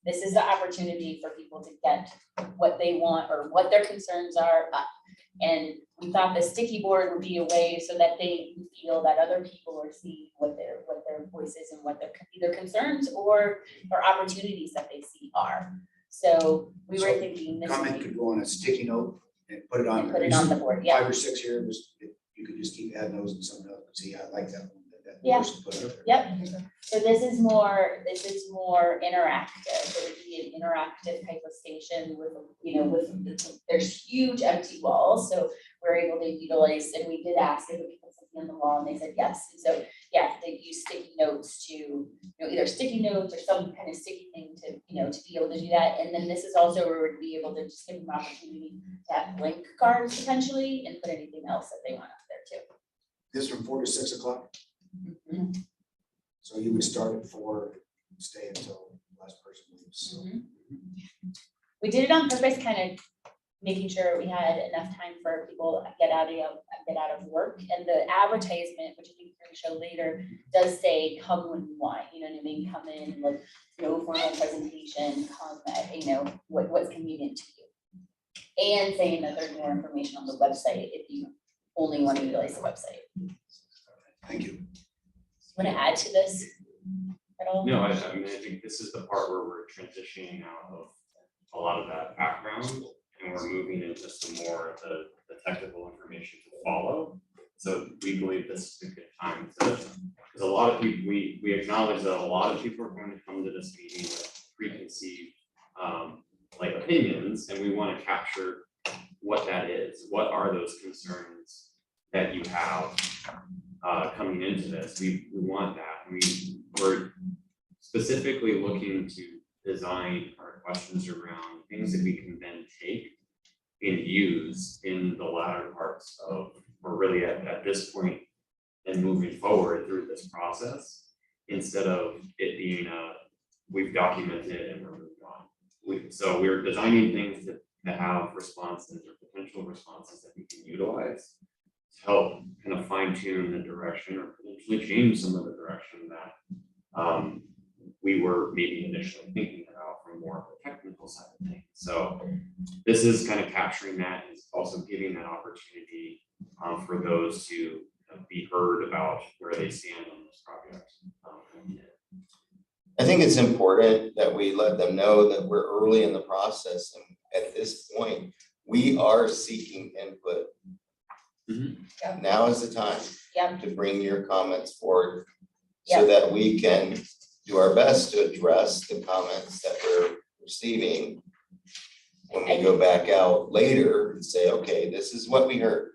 This is the opportunity for people to get what they want or what their concerns are up. And we thought the sticky board would be a way so that they feel that other people are seeing what their voices and what their either concerns or opportunities that they see are. So we were So thinking this would Comment be, could go on a sticky note and put it on. and put it on the board, yeah. 5 or 6 here, you could just keep adding those and someone else could see, I like that one. that Yeah. person put up there. Yep, so this is more interactive, it would be an interactive type of station with, there's huge empty walls, so we're able to utilize, and we did ask if we could put something on the wall, and they said yes, and so, yeah, they use sticky notes to, either sticky notes or some kind of sticky thing to, to be able to do that, and then this is also where we'd be able to just give them an opportunity to have link cards potentially, and put anything else that they want up there too. This from 4 to 6 o'clock, Mhm. so you would start at 4, stay until the last person leaves, so. We did it on purpose, kind of making sure we had enough time for people to get out of work. And the advertisement, which I think we're gonna show later, does say come when you want, you know what I mean? Come in, like, no formal presentation, come at, what's convenient to you. And saying that there's more information on the website if you only want to utilize the website. Thank you. Want to add to this at all? No, I mean, I think this is the part where we're transitioning out of a lot of that background and we're moving into some more of the technical information to follow. So we believe this is a good time to, because a lot of people, we acknowledge that a lot of people are going to come to this meeting with preconceived opinions, and we want to capture what that is. What are those concerns that you have coming into this? We want that. We're specifically looking to design our questions around things that we can then take and use in the latter parts of, or really at this point and moving forward through this process, instead of it being we've documented and we're moving on. So we're designing things that have responses or potential responses that we can utilize to help kind of fine tune the direction or potentially change some of the direction that we were maybe initially thinking about from more of the technical side of things. So this is kind of capturing that, and also giving that opportunity for those to be heard about where they stand on this project. I think it's important that we let them know that we're early in the process, and at this point, we are seeking input. Yeah. Now is the time Yeah. to bring your comments forward so that we can do our best to address the comments that we're receiving when we go back out later and say, okay, this is what we heard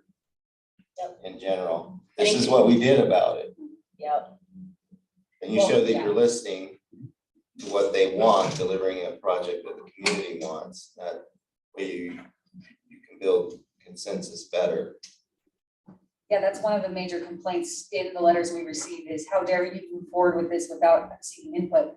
in general. This is what we did about it. Yep. And you show that you're listening to what they want, delivering a project that the community wants. That way you can build consensus better. Yeah, that's one of the major complaints in the letters we receive is how dare you move forward with this without seeking input?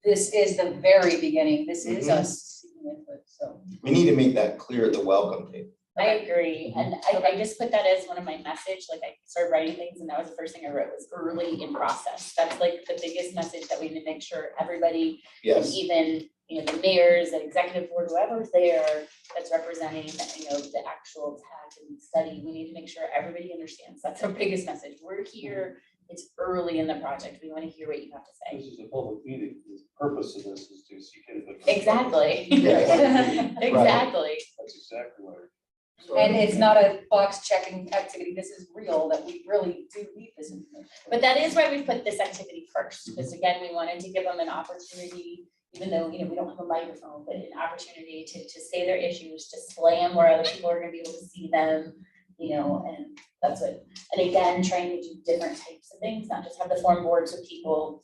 This is the very beginning. This is us seeking input, so. We need to make that clear at the welcome table. I agree, and I just put that as one of my message, like I started writing things and that was the first thing I wrote was early in process. That's like the biggest message that we need to make sure everybody, and even, the mayors, the executive board, whoever's there that's representing, the actual tech and study, we need to make sure everybody understands. That's our biggest message. We're here, it's early in the project. We want to hear what you have to say. This is a public meeting. The purpose of this is to seek input. Exactly. Yes. Exactly. That's exactly what. And it's not a box checking activity. This is real, that we really do need this information. But that is why we put this activity first, because again, we wanted to give them an opportunity, even though, we don't have a microphone, but an opportunity to say their issues, display them where other people are gonna be able to see them, and that's what, and again, trying to do different types of things, not just have the form boards with people,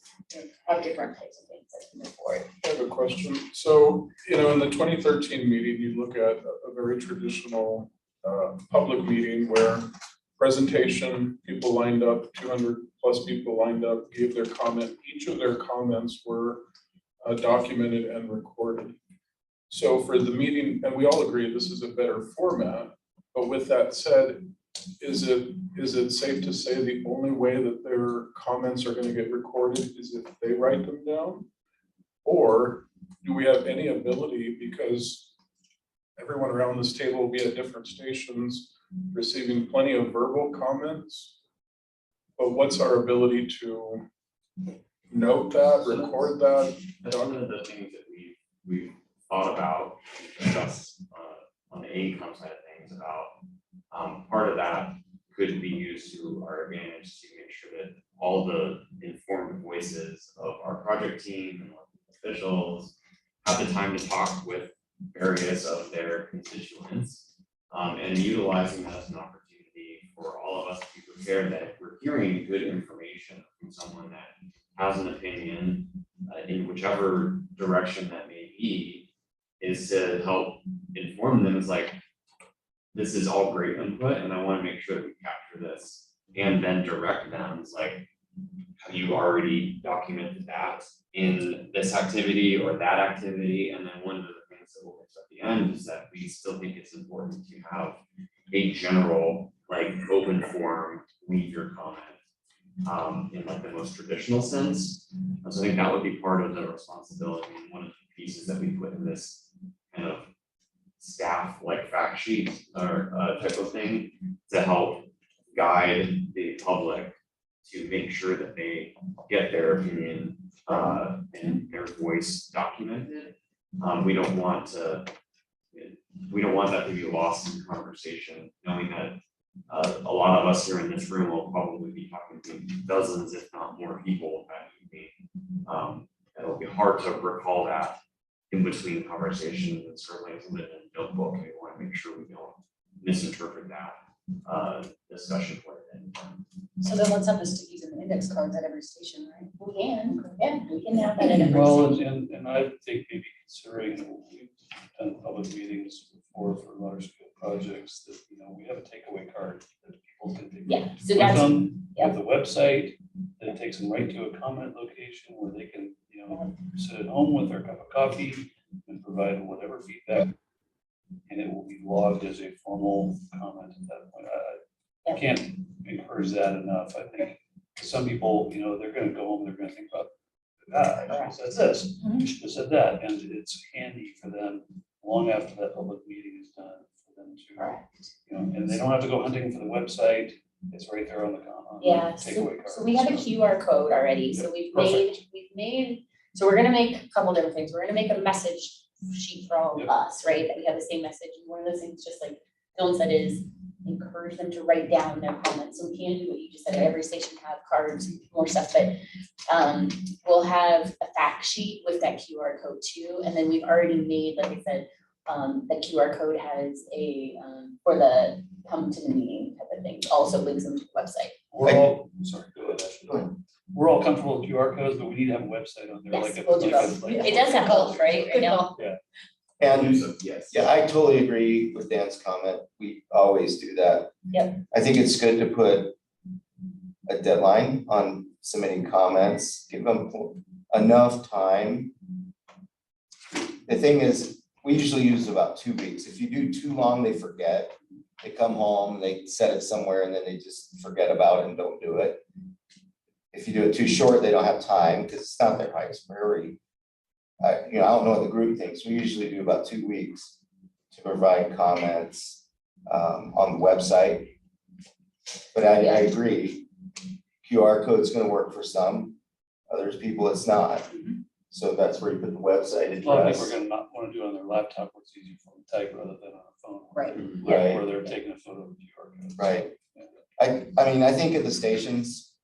have different types of things that can move forward. I have a question. So, in the 2013 meeting, you look at a very traditional public meeting where presentation, people lined up, 200 plus people lined up, gave their comment. Each of their comments were documented and recorded. So for the meeting, and we all agree this is a better format, but with that said, is it safe to say the only way that their comments are going to get recorded is if they write them down? Or do we have any ability, because everyone around this table will be at different stations, receiving plenty of verbal comments? But what's our ability to note that, record that? That's one of the things that we've thought about, discussed on the AECOM side of things about, part of that could be used to our advantage to make sure that all the informed voices of our project team and officials have the time to talk with various of their constituents, and utilizing that as an opportunity for all of us to be prepared that if we're hearing good information from someone that has an opinion in whichever direction that may be, is to help inform them. It's like, this is all great input and I want to make sure that we capture this and then direct them. It's like, have you already documented that in this activity or that activity? And then one of the things that we'll get at the end is that we still think it's important to have a general, like, open forum, leave your comment, in like the most traditional sense. So I think that would be part of the responsibility, and one of the pieces that we put in this kind of staff like fact sheet or type of thing to help guide the public to make sure that they get their opinion and their voice documented. We don't want that to be lost in conversation, knowing that a lot of us here in this room will probably be talking to dozens, if not more people that evening. It'll be hard to recall that in between conversations, and certainly it's in a notebook, and we want to make sure we don't misinterpret that discussion point. So then let's have the stickies and the index cards at every station, right? We can have that at every Well, station. and I think maybe considering we've done public meetings before for large scale projects, that, you know, we have a takeaway card that people can take. Yeah, so with that's, them, with the website, that takes them right to a comment location where they can, you know, sit at home with their cup of coffee and provide whatever feedback. And it will be logged as a formal comment at that point. I can't encourage that enough. I think some people, you know, they're gonna go home, they're gonna think about, I said this, you should have said that, and it's handy for them long after that public meeting is done, for them to, you know, and they don't have to go hunting for the website. It's right there on the yeah, takeaway card. so we have a QR code already, so we've made, so we're gonna make a couple different things. We're gonna make a message sheet for all of us, right? That we have the same message. And one of those things, just like Dylan said, is encourage them to write down their comments. So we can do what you just said, every station have cards, more stuff, but we'll have a fact sheet with that QR code too. And then we've already made, like I said, the QR code has a, for the come to the meeting type of thing, also links them to the website. We're all, sorry, go ahead. We're all comfortable with QR codes, but we need to have a website on there. Yes, like we'll do both. It does have both, right? Right now. Yeah. And yes, yeah, I totally agree with Dan's comment. We always do that. Yep. I think it's good to put a deadline on submitting comments, give them enough time. The thing is, we usually use about 2 weeks. If you do too long, they forget. They come home, they set it somewhere, and then they just forget about it and don't do it. If you do it too short, they don't have time because it's not their highest priority. I don't know what the group thinks. We usually do about 2 weeks to provide comments on the website. But I agree, QR code's gonna work for some, others people it's not. So that's where you put the website A lot of people address. are gonna not wanna do it on their laptop, where it's easier for them to type rather than on a phone. Right. Right. Where they're taking a photo of the QR code. Right. I mean, I think at the stations,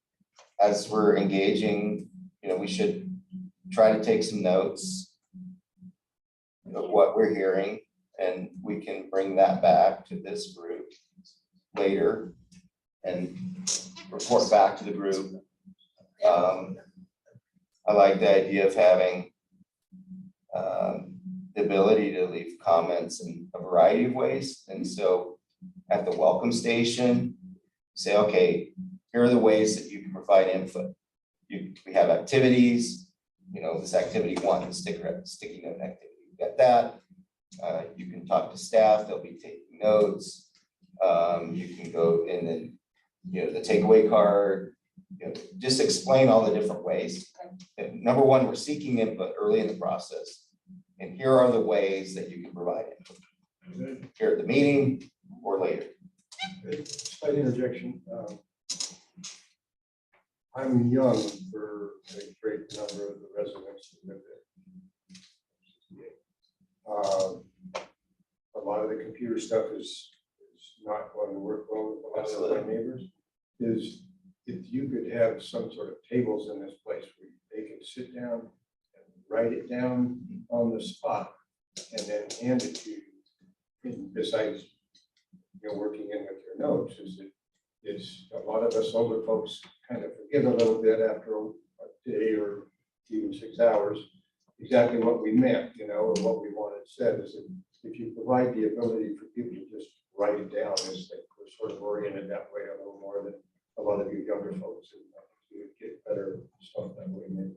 as we're engaging, we should try to take some notes of what we're hearing, and we can bring that back to this group later and report back to the group. I like the idea of having the ability to leave comments in a variety of ways. And so at the welcome station, say, okay, here are the ways that you can provide input. We have activities, this activity 1, the sticky note activity, you got that. You can talk to staff, they'll be taking notes. You can go in and, the takeaway card, just explain all the different ways. And number 1, we're seeking input early in the process And here are the ways that you can provide it. Here at the meeting or later. Slight interjection. I'm young for a great number of the residents who live there. A lot of the computer stuff is not going to work well with a lot of my neighbors. Is if you could have some sort of tables in this place where they could sit down and write it down on the spot and then hand it to you. And besides, working in with your notes, is a lot of us older folks kind of forget a little bit after a day or even 6 hours, exactly what we meant, or what we wanted said. Is that if you provide the ability for people to just write it down, is that we're sort of oriented that way a little more than a lot of you younger folks who get better stuff that way. Maybe.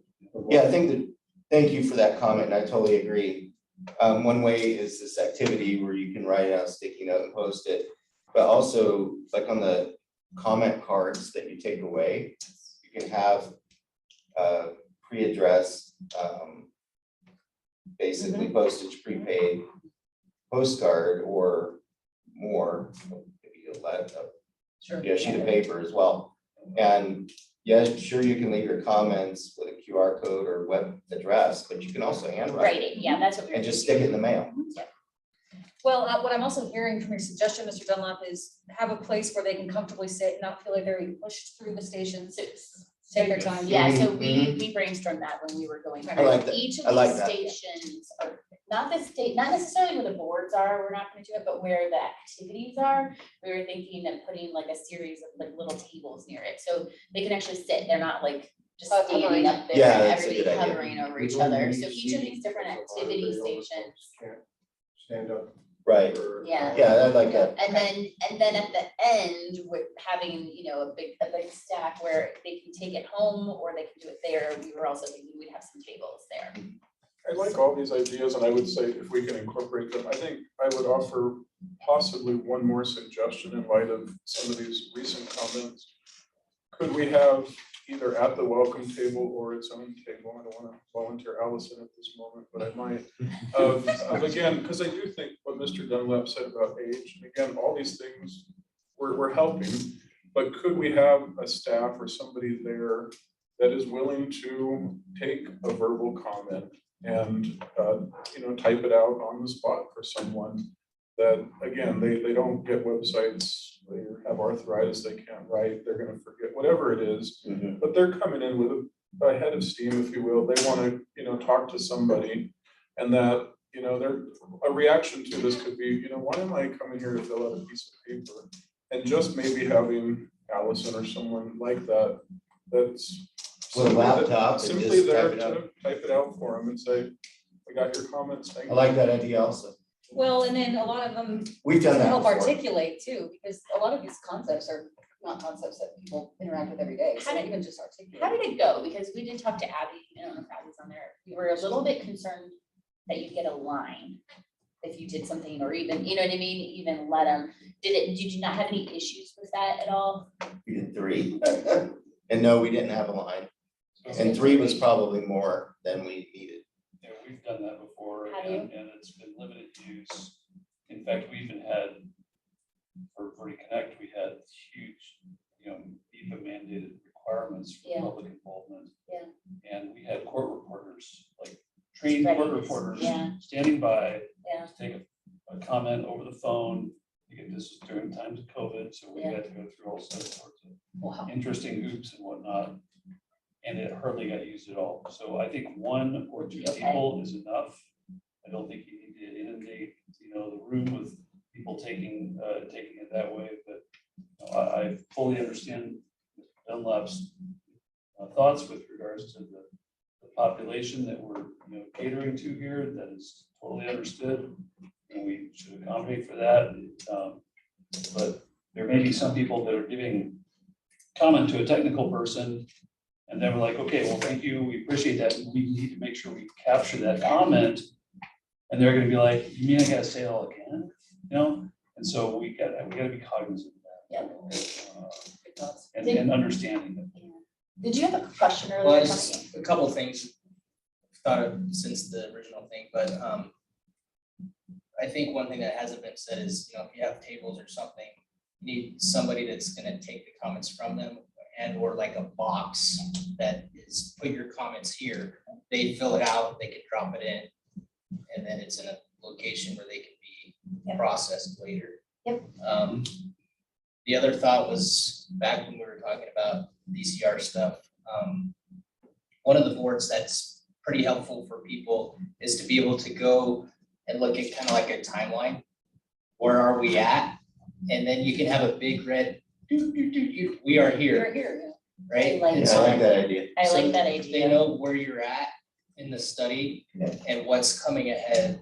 Yeah, I think that, thank you for that comment, and I totally agree. One way is this activity where you can write out a sticky note and post it, but also like on the comment cards that you take away, you can have pre-addressed, basically postage prepaid postcard or more, maybe a sheet of paper as well. And yes, sure, you can leave your comments with a QR code or web address, but you can also handwrite Write it, yeah, that's what we were. and just stick it in the mail. Well, what I'm also hearing from your suggestion, Mr. Dunlap, is have a place where they can comfortably sit, and not feel like they're being pushed through the stations. Take their time. Yeah, so we brainstormed that when we were going through. I like that. Each of I like these that. stations are not necessarily where the boards are, we're not gonna do it, but where the activities are. We were thinking of putting like a series of like little tables near it, so they can actually sit, they're not like just standing up there, Yeah, and that's a everybody good idea. hovering over each other. So each of these different activity stations. Stand up. Right. Yeah. Yeah, I like that. And then at the end, with having, a big stack where they can take it home or they can do it there, we were also thinking we'd have some tables there. I like all these ideas, and I would say if we can incorporate them, I think I would offer possibly one more suggestion in light of some of these recent comments. Could we have either at the welcome table or its own table? I don't want to volunteer Allison at this moment, but I might. Of again, because I do think what Mr. Dunlap said about age, and again, all these things we're helping, but could we have a staff or somebody there that is willing to take a verbal comment and type it out on the spot for someone that, again, they don't get websites, they have arthritis, they can't write, they're going to forget, whatever it is, but they're coming in with a head of steam, if you will. They want to talk to somebody, and that a reaction to this could be, why am I coming here to fill out a piece of paper? And just maybe having Allison or someone like that that's With a laptop and simply just there type it out. to type it out for them and say, I got your comments, thank you. I like that idea also. Well, and then a lot of them We've done to that help before. articulate too, because a lot of these concepts are not concepts that people interact with every day. So even just articulate. How did it go? Because we did talk to Abby, I don't know if Abby's on there. We were a little bit concerned that you get a line if you did something, or even, you know what I mean? Even let them, did you not have any issues with that at all? We did 3. And no, we didn't have a line. And 3 was probably more than we needed. Yeah, we've done that before, Have you? and it's been limited use. In fact, we even had, for Reconnect, we had huge, NEPA mandated requirements for Yeah. public involvement. Yeah. And we had court reporters, like trained Ready court to- reporters, yeah. standing by Yeah. to take a comment over the phone. Again, this was during times of COVID, so we Yeah. had to go through all sorts of Wow. interesting hoops and whatnot. And it hardly got used at all. So I think 1 or 2 Okay. people is enough. I don't think you need to inundate, the room with people taking it that way, but I fully understand Dunlap's thoughts with regards to the population that we're, catering to here. That is totally understood, and we should accommodate for that. But there may be some people that are giving comment to a technical person, and then we're like, okay, well, thank you, we appreciate that, we need to make sure we capture that comment. And they're gonna be like, you mean I gotta say it all again? And so we gotta be cognizant of that. And understanding it. Did you have a question Well, earlier? just a couple of things. thought of since the original thing, but I think one thing that hasn't been said is, if you have tables or something, you need somebody that's gonna take the comments from them and or like a box that is, put your comments here. They fill it out, they can drop it in, and then it's in a location where they can be processed later. Yep. The other thought was back when we were talking about DCR stuff, one of the boards that's pretty helpful for people is to be able to go and look at kind of like a timeline. Where are we at? And then you can have a big red, we are here. We're here. Right? I like And Yeah, so- I like that idea. I so like that They idea. know where you're at in the study and what's coming ahead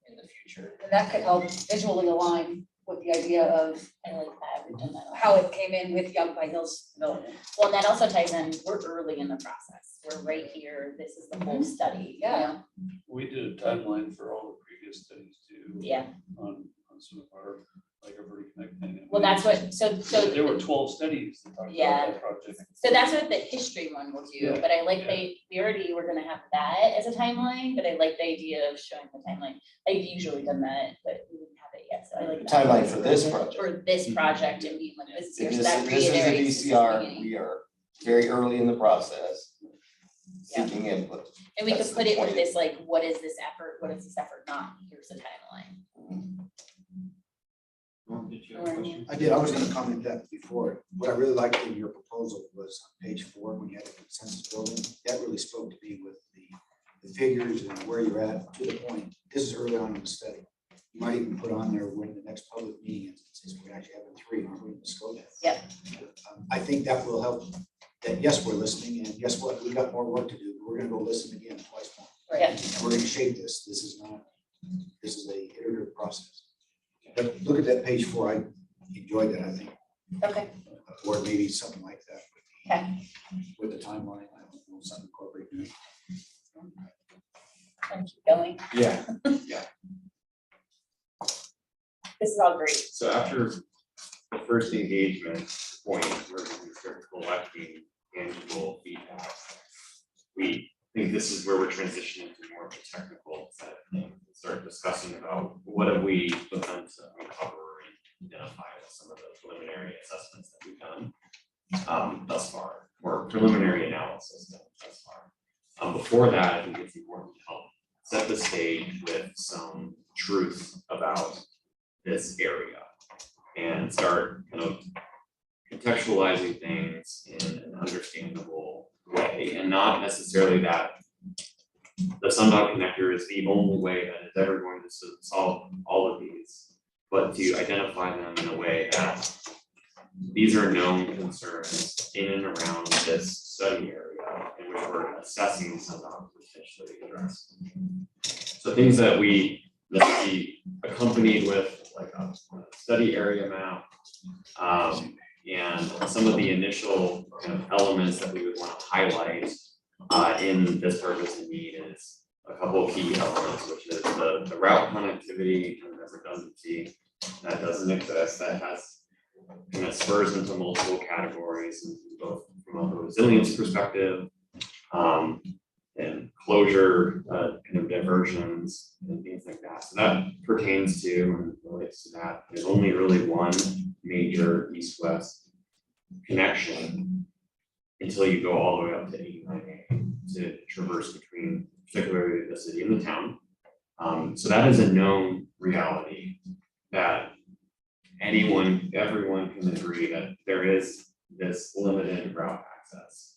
in the future. And that could help visually align with the idea of I like that. We've done that. how it came in with Young by Hills development. Well, and that also ties in, we're early in the process. We're right here. This is the whole study. you Yeah. know? We did a timeline for all the previous studies too. Yeah. On some of our, like, our Verdi Connect thing. And Well, that's what, so There were 12 studies that talked Yeah. about that project. So that's what the history one will do, Yeah. but I like we already were gonna have that as a timeline, but I like the idea of showing the timeline. I've usually done that, but we didn't have it yet, so I like. that. Timeline for this project. For this project and being like, this is here, so This that is the reiterates. this is the DCR, beginning. we are very early in the process, Yeah. seeking input. And we could That's put the it with point. this, like, what is this effort, what is this effort not, here's the timeline. Did you have a question? I did, I was gonna comment that before. What I really liked in your proposal was on page 4, when you had a consensus building. That really spoke to me with the figures and where you're at, to the point. This is early on in the study. You might even put on there when the next public meeting is, since we're actually having 3, aren't we, in Muskogee? Yep. I think that will help, that yes, we're listening, and guess what, we've got more work to do. We're gonna go listen again twice more. Right. And we're gonna shape this. This is a iterative process. But look at that page 4, I enjoyed that, I think, Okay, or maybe something like that okay, with the timeline, I don't know, something incorporate new. and keep going. Yeah. This is all great. So after the first engagement point, where we start collecting tangible feedback, we think this is where we're transitioning to more of a technical side of things. Start discussing about what have we begun to uncover and identify with some of the preliminary assessments that we've done thus far, or preliminary analysis done thus far. Before that, I think it's important to help set the stage with some truth about this area and start kind of contextualizing things in an understandable way, and not necessarily that the Sundog connector is the only way that is ever going to solve all of these, but to identify them in a way that these are known concerns in and around this study area in which we're assessing Sundog to potentially address. So things that we see accompanied with like a study area map, and some of the initial kind of elements that we would want to highlight in this purpose and need is a couple of key elements, which is the route connectivity and the redundancy that doesn't exist, that has kind of spurs into multiple categories, both from a resilience perspective, and closure kind of diversions and things like that. So that pertains to and relates to that. There's only really one major east-west connection until you go all the way up to 89A to traverse between particularly the city and the town. So that is a known reality that everyone can agree that there is this limited route access.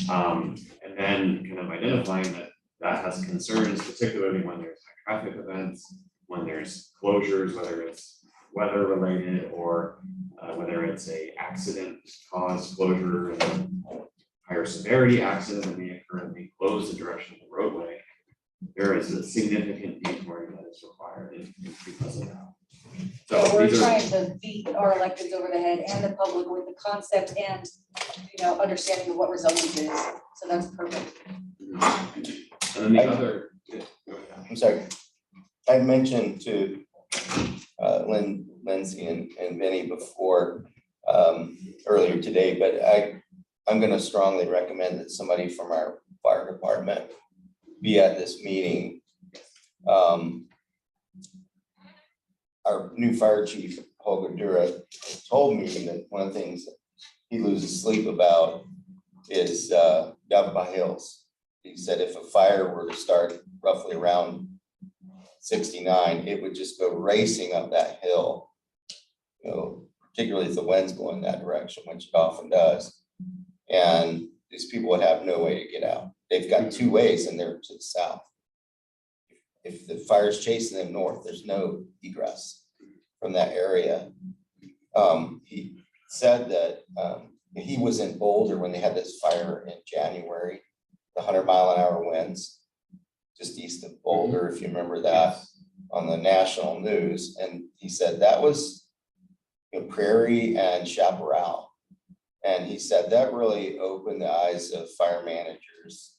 And then kind of identifying that has concerns, particularly when there's high traffic events, when there's closures, whether it's weather related or whether it's a accident caused closure and higher severity accident that may occur and may close the direction of the roadway. There is a significant detouring that is required because of that. So we're these are- trying to beat our electeds over the head and the public with the concept and, understanding of what resilience is. So that's perfect. And then the other, I'm sorry. I mentioned to Lindsay and Vinny before, earlier today, but I'm going to strongly recommend that somebody from our fire department be at this meeting. Our new fire chief, Holger Dura, told me that one of the things that he loses sleep about is Yavapai Hills. He said if a fire were to start roughly around 69, it would just go racing up that hill. You know, particularly if the wind's blowing that direction, which it often does. And these people would have no way to get out. They've got two ways and they're to the south. If the fire's chasing them north, there's no egress from that area. He said that he was in Boulder when they had this fire in January, the 100-mile-an-hour winds, just east of Boulder, if you remember that, on the national news. And he said that was, you know, Prairie and Chaparral. And he said that really opened the eyes of fire managers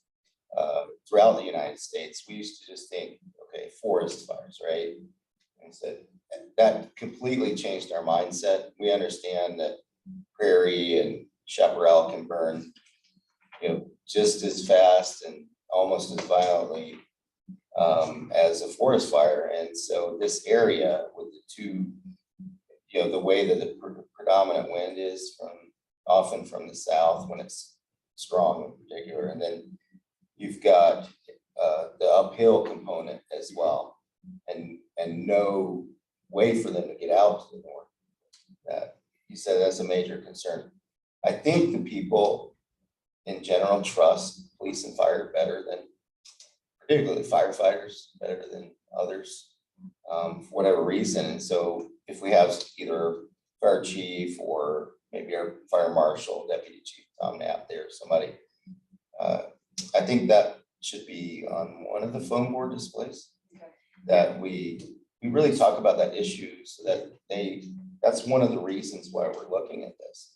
throughout the United States. We used to just think, okay, forest fires, right? And he said that completely changed our mindset. We understand that Prairie and Chaparral can burn, you know, just as fast and almost as violently as a forest fire. And so this area with the two, you know, the way that the predominant wind is often from the south when it's strong in particular, and then you've got the uphill component as well, and no way for them to get out to the north. That he said that's a major concern. I think the people in general trust police and fire better than, particularly firefighters, better than others for whatever reason. And so if we have either fire chief or maybe our fire marshal, deputy chief Tom Knapp there, somebody, I think that should be on one of the phone board displays, that we really talk about that issue so that that's one of the reasons why we're looking at this.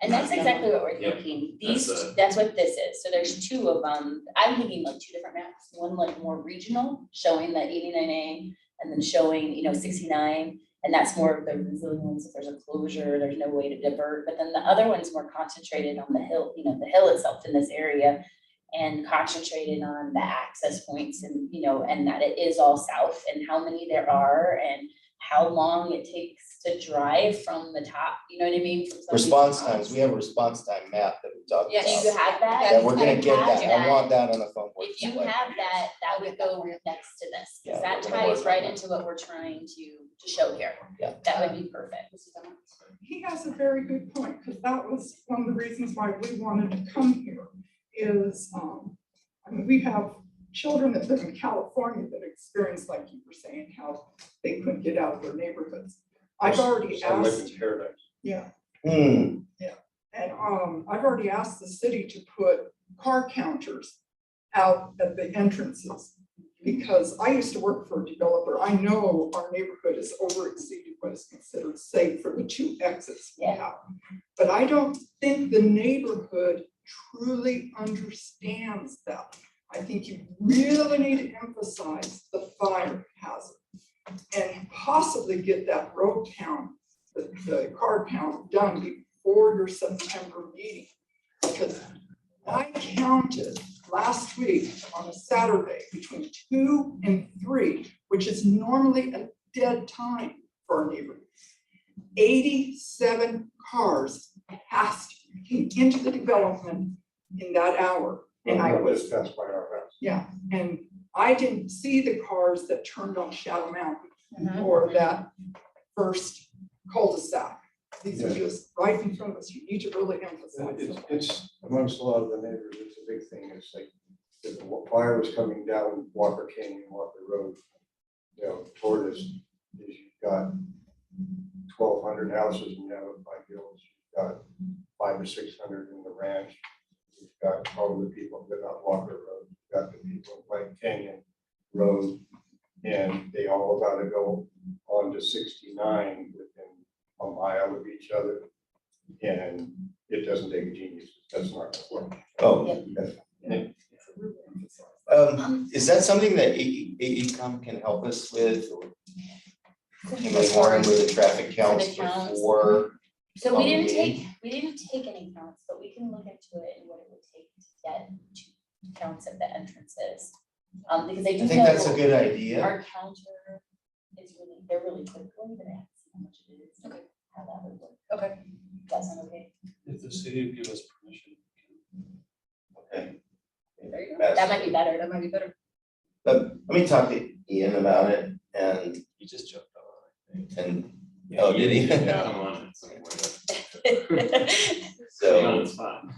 And that's exactly what we're Yep. thinking. That's That's what this is. So there's two of them. I'm thinking like two different maps. One like more regional, showing the 89A, and then showing, 69. And that's more of the resilience. If there's a closure, there's no way to divert. But then the other one's more concentrated on the hill, the hill itself in this area, and concentrated on the access points, and and that it is all south, and how many there are, and how long it takes to drive from the top, you know what I mean? From some of these Response towns. times, we have a response time map that we talked Yeah, about. do you have that? Yeah, we're gonna get Have that. I want that on the phone board. If you display. have that, that would go next to this, Yeah, because that we're gonna work ties on right that. into what we're trying to show here. Yeah. That would be perfect. He has a very good point, because that was one of the reasons why we wanted to come here is, we have children that live in California that experience, like you were saying, how they couldn't get out of their neighborhoods. I've already Sound like asked, it's paradise. yeah, Hmm. and I've already asked the city to put car counters out at the entrances. Because I used to work for a developer. I know our neighborhood is over exceeded what is considered safe for the two exits we have. But I don't think the neighborhood truly understands that. I think you really need to emphasize the fire hazard and possibly get that road count, the car count done before your September meeting. Because I counted last week on a Saturday between 2 and 3, which is normally a dead time for our neighborhood. 87 cars passed, came into the development in that hour. And I was, Just passed by our house. yeah, and I didn't see the cars that turned on Shadow Mountain or that first cul-de-sac. These are just right in front of us. You need to really emphasize that. It's amongst a lot of the neighbors, it's a big thing. It's like if the fire was coming down Walker Canyon, Walker Road, toward us, you've got 1,200 houses in Yavapai Hills. You've got 500 or 600 in the ranch. You've got all of the people that on Walker Road. You've got the people in White Canyon Road, and they all got to go on to 69 within a mile of each other, and it doesn't take a genius. That's not gonna work. Oh. Yeah. Is that something that AECom can help us with? Or Emily Warren with the traffic counts before? So we didn't meeting? take any counts, but we can look into it and what it would take to get 2 counts at the entrances. Because I do I think that's a know good idea. our counter is really, they're really quick going, but I have to see how much it is. Okay. How that would work. Okay. That sound okay? If the city would give us permission. Okay. There you go. That might be better. That might be better. Let me talk to Ian about it and, He just jumped on. oh, did he? Yeah, I'm on it somewhere. So It's fine.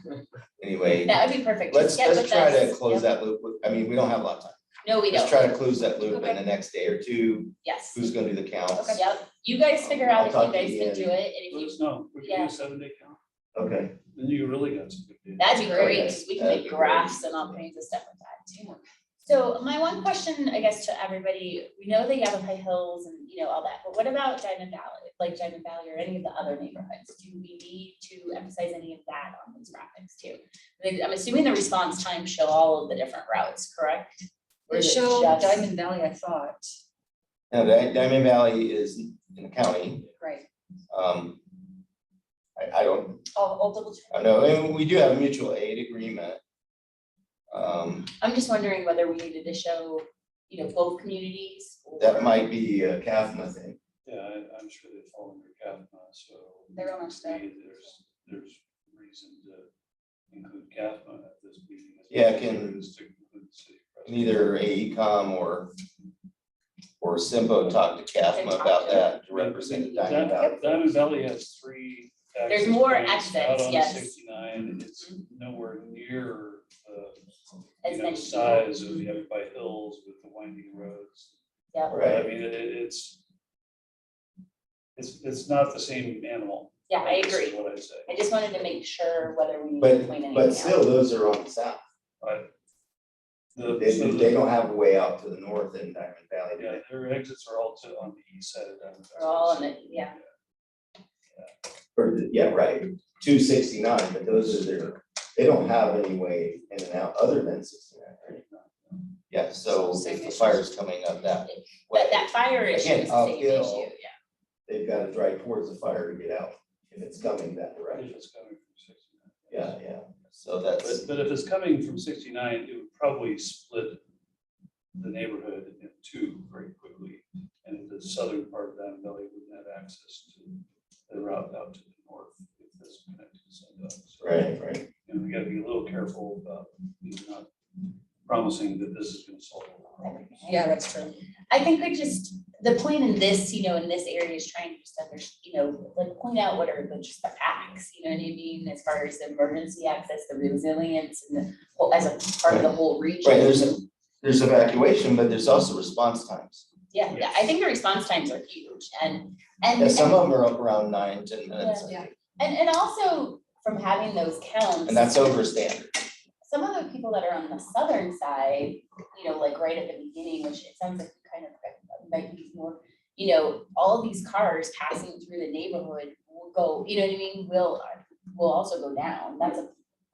anyway, That would be perfect. let's Just get with try to us. close Yep. that loop. I mean, we don't have a lot of time. No, we Let's don't. try to close that loop in the next day or two. Yes. Who's gonna do the counts? Okay, yep. You guys figure out I'll if talk you to guys can Ian. do it, and if Let you, us know. We can Yeah. do a 7-day count. Okay. Then you really got some good data. that'd be great, Okay, because we can that'd make be great. graphs and all kinds of stuff with that too. So my one question, I guess, to everybody, we know the Yavapai Hills and, you know, all that, but what about Diamond Valley, like Diamond Valley or any of the other neighborhoods? Do we need to emphasize any of that on these graphics too? I'm assuming the response times show all of the different routes, correct? Or It is it showed just- Diamond Valley, I thought. Now, Diamond Valley is in the county. Right. I don't, I'll double check. I know, and we do have a mutual aid agreement. I'm just wondering whether we needed to show, you know, both communities. That or- might be a CAFMA thing. Yeah, I'm sure they fall under CAFMA, so. They're on our staff. There's reason to include CAFMA at this meeting. Yeah, as can- it is to include the city president. Neither AECom or Simpo talk to CAFMA about that to represent Diamond Valley. Diamond Valley has 3. There's access more points exits, out on yes. 69, it's nowhere near As the, many people. size of the Yavapai Hills with the winding roads. Yeah. Right. I mean, it's not the same animal. Yeah, I guess is agree. what I'd say. I just wanted to make sure whether we need to point anything out. But still, those are on the south. But They don't have a way out to the north in Diamond Valley. do Yeah, they? their exits are all on the east side of Diamond. We're all in it, yeah. Yeah, right, 269, but those are they don't have any way in and out other than 69, right? Yeah, so if the fire's coming up that way. That fire issue Again, is the same uphill. issue, yeah. They've got to drive towards the fire to get out, if it's coming that If direction. it's coming from 69. Yeah, so that's, But if it's coming from 69, it would probably split the neighborhood in two very quickly. And the southern part of Diamond Valley wouldn't have access to the route out to the north if this connected to Sundown. So, right. you know, we gotta be a little careful about not promising that this is gonna solve all the problems. Yeah, that's true. I think we just, the point in this, you know, in this area is trying to just you know, like point out what are just the facts, you know what I mean? As far as the emergency access, the resilience and the whole, as a part of the whole region. right, there's evacuation, but there's also response times. Yeah, I think the response times are huge and. Yeah, some of them are up around 9-10 minutes. I Yeah. think. And also from having those counts. And that's over standard. Some of the people that are on the southern side, you know, like right at the beginning, which it sounds like we kind of might be more, you know, all these cars passing through the neighborhood will go, you know what I mean, will also go down. That's a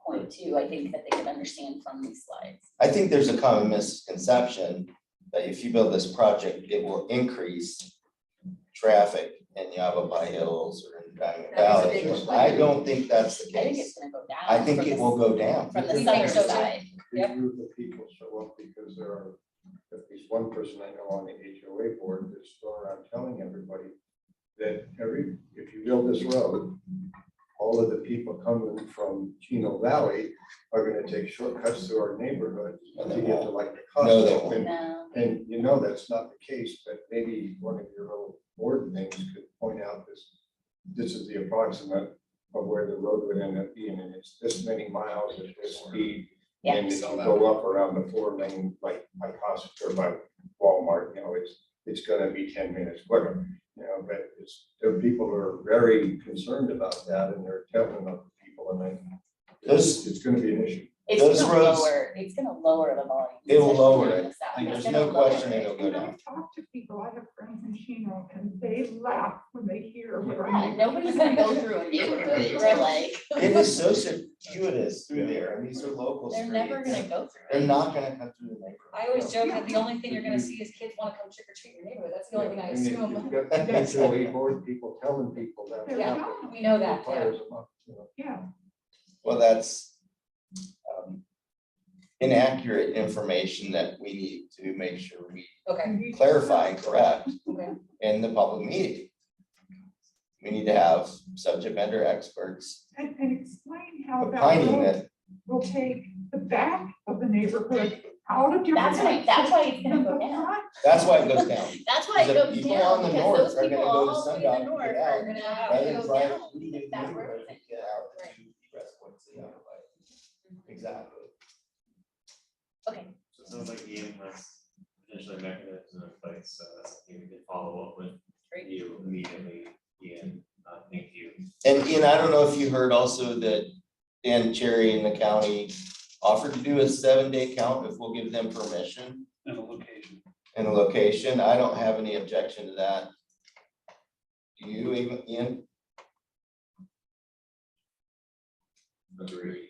point too, I think that they can understand from these slides. I think there's a common misconception that if you build this project, it will increase traffic in Yavapai Hills or in Diamond That is a Valley. big one. I don't think that's the I think it's case. gonna go down. I think from it the- will go down. From the We southern think so, too. side. Yep. Group of people show up because there are at least one person I know on the HOA board that's going around telling everybody that if you build this road, all of the people coming from Chino Valley are gonna take shortcuts through our neighborhood to get to like the No, they Costco. won't. No. And you know, that's not the case, but maybe one of your little board things could point out this is the approximate of where the road would end up being, and it's this many miles at this speed. Yeah. And if you go up around the 4 lane, like by Costco or by Walmart, you know, it's gonna be 10 minutes quicker. You know, but there are people who are very concerned about that, and they're telling other people, and then it's gonna be an issue. Those roads- It's gonna lower the volume. It will especially lower in it. the south. Like, It's there's gonna no lower question it. it'll go And down. I've talked to people, I have friends in Chino, and they laugh when they hear what Yeah, I. nobody's gonna go through a neighborhood, we're like. It is so circuitous through there, and these are local They're streets. never gonna go through They're it. not gonna come through the neighborhood. I always joke that the only thing you're gonna see is kids wanna come trick or treat in your neighborhood. That's the only thing I And if assume. you've got the HOA board people telling people that. Yeah, we know that, yeah. Fires them up, you know. Yeah, Well, that's, inaccurate information that we need to make sure we Okay. clarify and correct Okay. in the public meeting. We need to have subject matter experts And explain how that opining road that. will take the back of the neighborhood out of your. That's why it's gonna go down. That's why it goes down. That's why it The goes people down, on the because north those are people gonna go to all the way in Sundown the to north get are out, gonna rather go than drive down through if the that road neighborhood isn't. to get out Right. to egress points in the other way. Exactly. Okay, So it sounds like Ian has potentially a mechanism in place, so that's something we can follow up with great. you immediately, Ian. Thank you. And Ian, I don't know if you heard also that Dan Cherry in the county offered to do a 7-day count if we'll give them permission And a location. and a location. I don't have any objection to that. Do you even, Ian? Agree.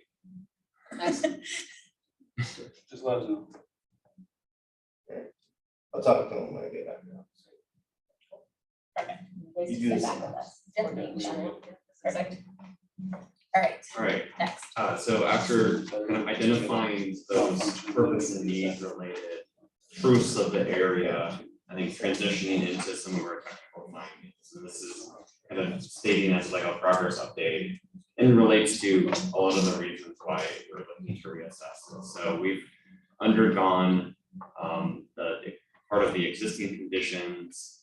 Nice. Just let us know. I'll talk to him when I get back now. Please You do sit this. back with us. Definitely. Perfect. All right, All right, next. so after kind of identifying those purpose and needs related proofs of the area, I think transitioning into some of our technical findings. So this is kind of stating as like a progress update and relates to a lot of the reasons why we're looking to reassess this. So we've undergone the part of the existing conditions,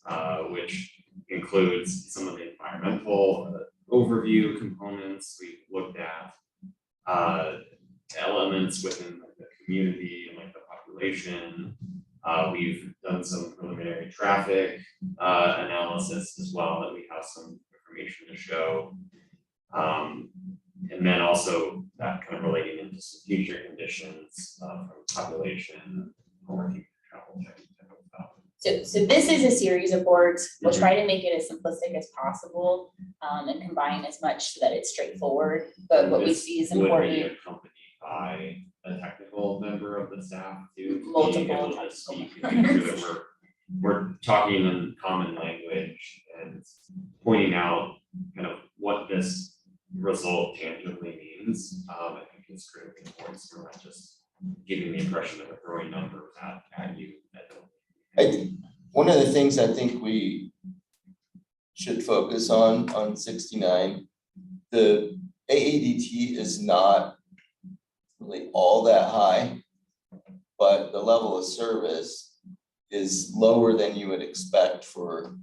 which includes some of the environmental overview components. We've looked at elements within the community and like the population. We've done some preliminary traffic analysis as well, that we have some information to show. And then also that kind of relating into some future conditions from population, working travel type of stuff. So this is a series of boards. We'll try to make it as simplistic as possible, and combine as much so that it's straightforward, but what we This see is would be important. accompanied by a technical member of the staff to Multiple be able to technical speak and make sure that we're talking in common language and pointing out kind of what this result tangibly means. I think it's critically important, so we're not just giving the impression that we're throwing numbers at you. One of the things I think we should focus on 69, the AADT is not really all that high, but the level of service is lower than you would expect for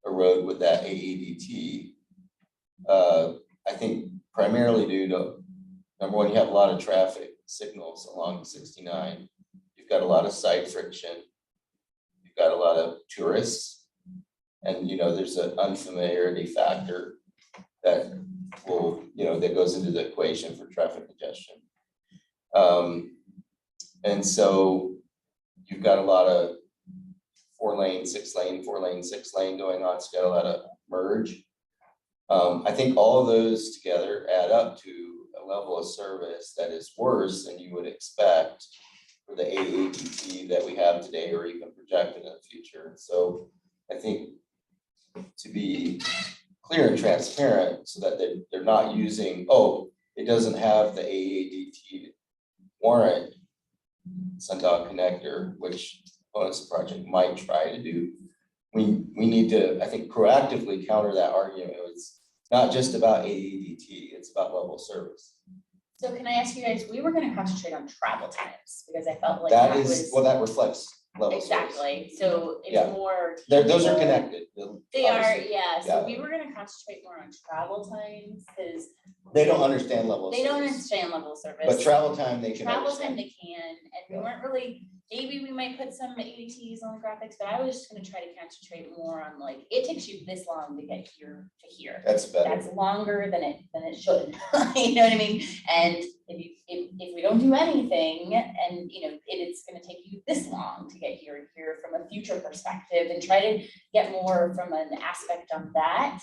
a road with that AADT. I think primarily due to, number one, you have a lot of traffic signals along 69. You've got a lot of site friction. You've got a lot of tourists. And, there's an unfamiliarity factor that will, that goes into the equation for traffic congestion. And so you've got a lot of 4-lane, 6-lane, 4-lane, 6-lane going on. It's got a lot of merge. I think all of those together add up to a level of service that is worse than you would expect for the AADT that we have today or even projected in the future. So I think to be clear and transparent so that they're not using, it doesn't have the AADT warrant Sundog connector, which components of the project might try to do. We need to, I think, proactively counter that argument. It's not just about AADT, it's about level of service. So can I ask you guys, we were gonna concentrate on travel times because I felt like That that is, was. well, that reflects level of service. Exactly, so Yeah. it's more. Those are tangible. connected. They are, obviously. yeah, so Yeah. we were gonna concentrate more on travel times, because They don't understand level of they don't service. understand level of service. But travel time, they can Travel time understand. they can, and we weren't really, maybe we might put some ADTs on the graphics, but I was just gonna try to concentrate more on like, it takes you this long to get here to here. That's better. That's longer than it should, you know what I mean? And if we don't do anything, and it's gonna take you this long to get here from a future perspective, and try to get more from an aspect on that.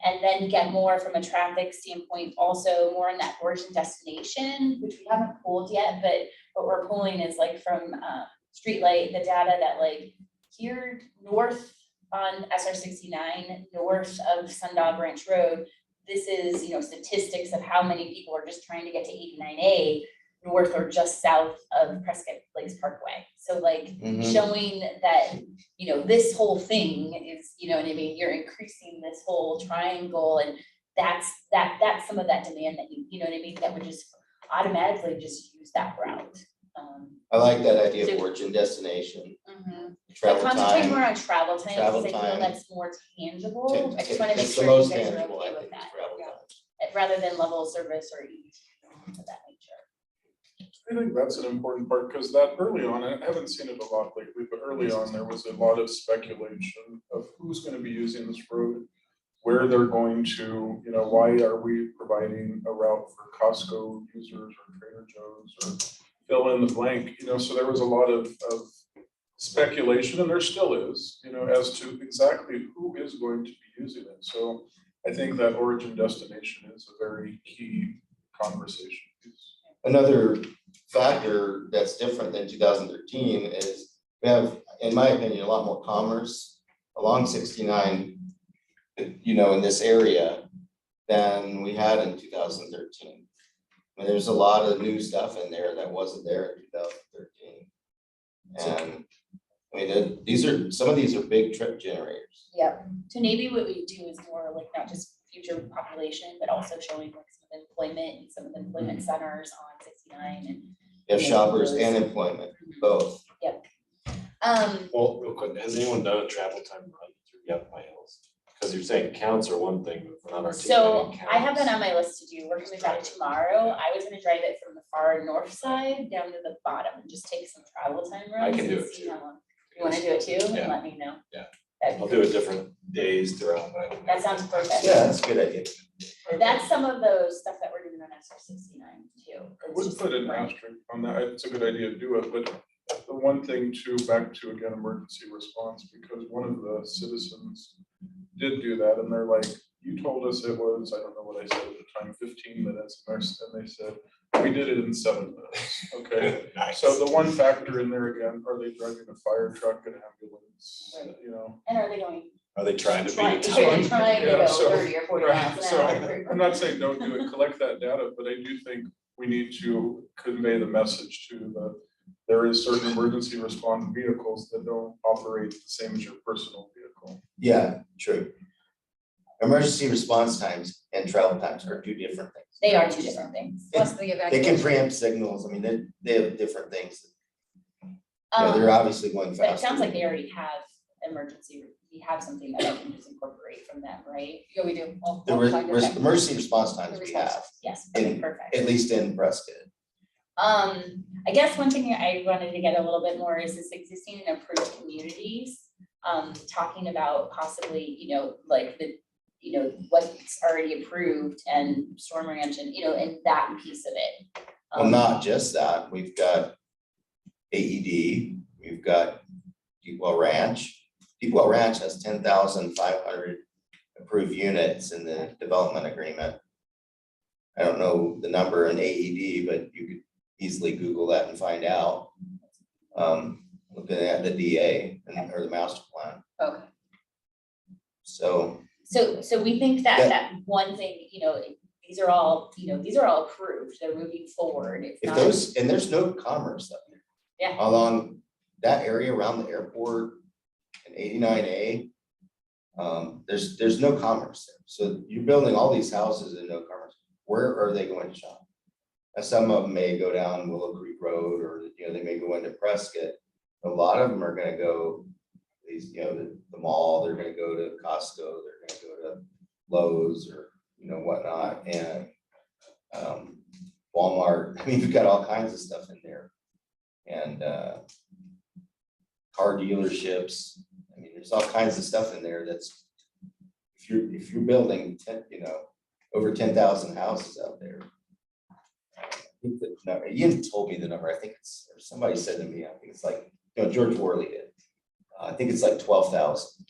And then get more from a traffic standpoint, also more on that origin destination, which we haven't pulled yet, but what we're pulling is like from Streetlight, the data that like here north on SR 69, north of Sundog Branch Road, this is, statistics of how many people are just trying to get to 89A. north or just south of Prescott Lakes Parkway. So like Mhm. showing that, you know, this whole thing is, you know what I mean, you're increasing this whole triangle, and that's some of that demand that you know what I mean, that would just automatically just use that route. I like that idea So- of origin, destination, But travel concentrate more time. on travel time, Travel because I feel time. that's more tangible. I just wanna make It's the sure you most guys are tangible, I okay with think, is that, travel time. rather than level of service or of that nature. I think that's an important part, because that early on, I haven't seen it a lot lately, but early on, there was a lot of speculation of who's gonna be using this road, where they're going to, you know, why are we providing a route for Costco users or Trader Joe's or fill in the blank, you know, so there was a lot of speculation, and there still is, you know, as to exactly who is going to be using it. So I think that origin destination is a very key conversation piece. Another factor that's different than 2013 is we have, in my opinion, a lot more commerce along 69, you know, in this area than we had in 2013. I mean, there's a lot of new stuff in there that wasn't there in 2013. And I mean, some of these are big trip generators. Yep, so maybe what we do is more like not just future population, but also showing like some of the employment and some of the employment centers on 69 and. You have shoppers and employment, both. Yep. Well, real quick, has anyone done a travel time run through Yelp My Hills? Because you're saying counts are one thing, but we're not So articulating I have that counts. on my list to do. We're gonna try it tomorrow. I was gonna drive it from the far north side down to the bottom and just take some travel time runs. I can do and it see too. how long. You wanna do it too? And Yeah. let me know. Yeah. That'd be I'll do it different days throughout. but- That sounds perfect. Yeah, that's a good idea. That's some of those stuff that we're doing on SR 69 too. I It's would just put an different. asterisk on that. It's a good idea to do it, but the one thing too, back to again, emergency response, because one of the citizens did do that, and they're like, you told us it was, I don't know what I said at the time, 15 minutes, and they said, we did it in 7 minutes, okay? Nice. So the one factor in there again, are they driving a fire truck, an ambulance, you know? And are they going? Are they trying to Trying beat to a time? trying to Yeah, go so- 30 or 40 right, miles so an hour. I'm not saying don't do it, collect that data, but I do think we need to convey the message to there is certain emergency response vehicles that don't operate the same as your personal vehicle. Yeah, true. Emergency response times and travel times are two different things. They are two different things. Plus the They can evacuation. preempt signals. I mean, they have different things. Yeah, they're obviously going But it faster. sounds like they already have emergency, we have something that I can just incorporate from them, right? Yeah, we do. The emergency response times we have, Yes, okay, in- perfect. at least in Prescott. I guess one thing I wanted to get a little bit more is this existing and approved communities. Talking about possibly, you know, like what's already approved and Storm Ranch and, you know, and that piece of it. Well, not just that, we've got AED, we've got Deepwell Ranch. Deepwell Ranch has 10,500 approved units in the development agreement. I don't know the number in AED, but you could easily Google that and find out. Looking at the DA or the master plan. Okay. So, So we think that one thing, you know, these are all approved, they're moving forward. It's if not. those, and there's no commerce up there. Yeah. Along that area around the airport and 89A, there's no commerce there. So you're building all these houses and no commerce. Where are they going to shop? Now, some of them may go down Willow Creek Road, or, you know, they may go into Prescott. A lot of them are gonna go, these, you know, the mall, they're gonna go to Costco, they're gonna go to Lowe's or, you know, whatnot, and Walmart. I mean, you've got all kinds of stuff in there. And car dealerships. I mean, there's all kinds of stuff in there that's, if you're building 10, you know, over 10,000 houses out there. I think the number, Ian told me the number, I think it's, or somebody said to me, I think it's like, you know, George Worley did. I think it's like 12,000.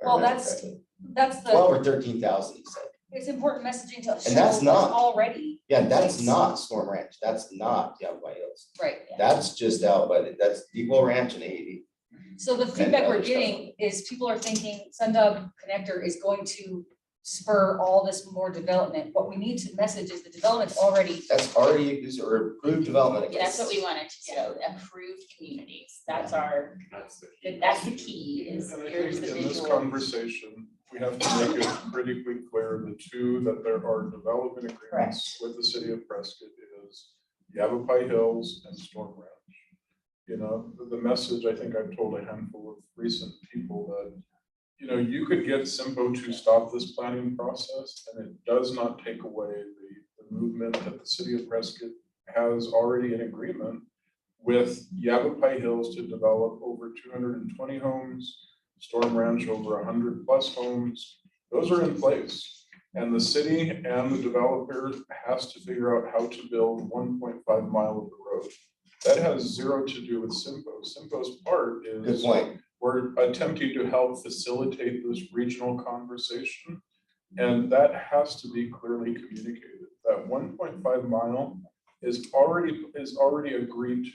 Well, that's the, 12 or 13,000, he said. it's important messaging to show And that's not- already. Yeah, that's not Storm Ranch, that's not Yelp by Hills. Right. That's just out by, that's Depot Ranch and 80. So the feedback we're other stuff. getting is people are thinking Sundog Connector is going to spur all this more development. What we need to message is the development's already, That's already, these are approved development. Yeah, that's what we wanted to show, approved communities. That's our, that's the key is And I here's think the in this visual. conversation, we have to make it critically clear, the two, that there are development agreements with the city of Prescott is Yavapai Hills and Storm Ranch. You know, the message, I think I've told a handful of recent people that, you know, you could get SIMPO to stop this planning process, and it does not take away the movement that the city of Prescott has already in agreement with Yavapai Hills to develop over 220 homes, Storm Ranch over 100+ homes. Those are in place. And the city and the developer has to figure out how to build 1.5 mile of the road. That has zero to do with SIMPO. SIMPO's part is Good point. we're attempting to help facilitate this regional conversation. And that has to be clearly communicated. That 1.5 mile is already agreed to.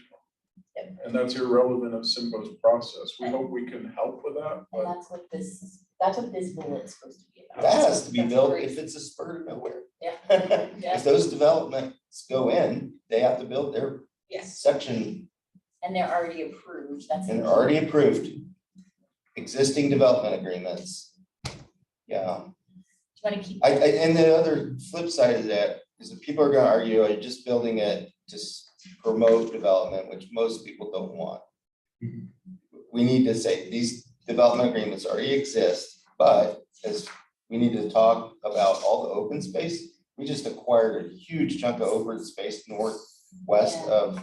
And that's irrelevant of SIMPO's process. We hope we can help with that, And but that's what this bullet's supposed to be about. That has to be That's built great. if it's a spur to nowhere. Yeah. If those developments go in, they have to build their Yes, section, and they're already approved, that's. the and they're key. already approved. Existing development agreements. Yeah, Do you wanna keep? and the other flip side of that is that people are gonna argue, are you just building it to promote development, which most people don't want. We need to say these development agreements already exist, but as we need to talk about all the open space, we just acquired a huge chunk of open space northwest Yeah. of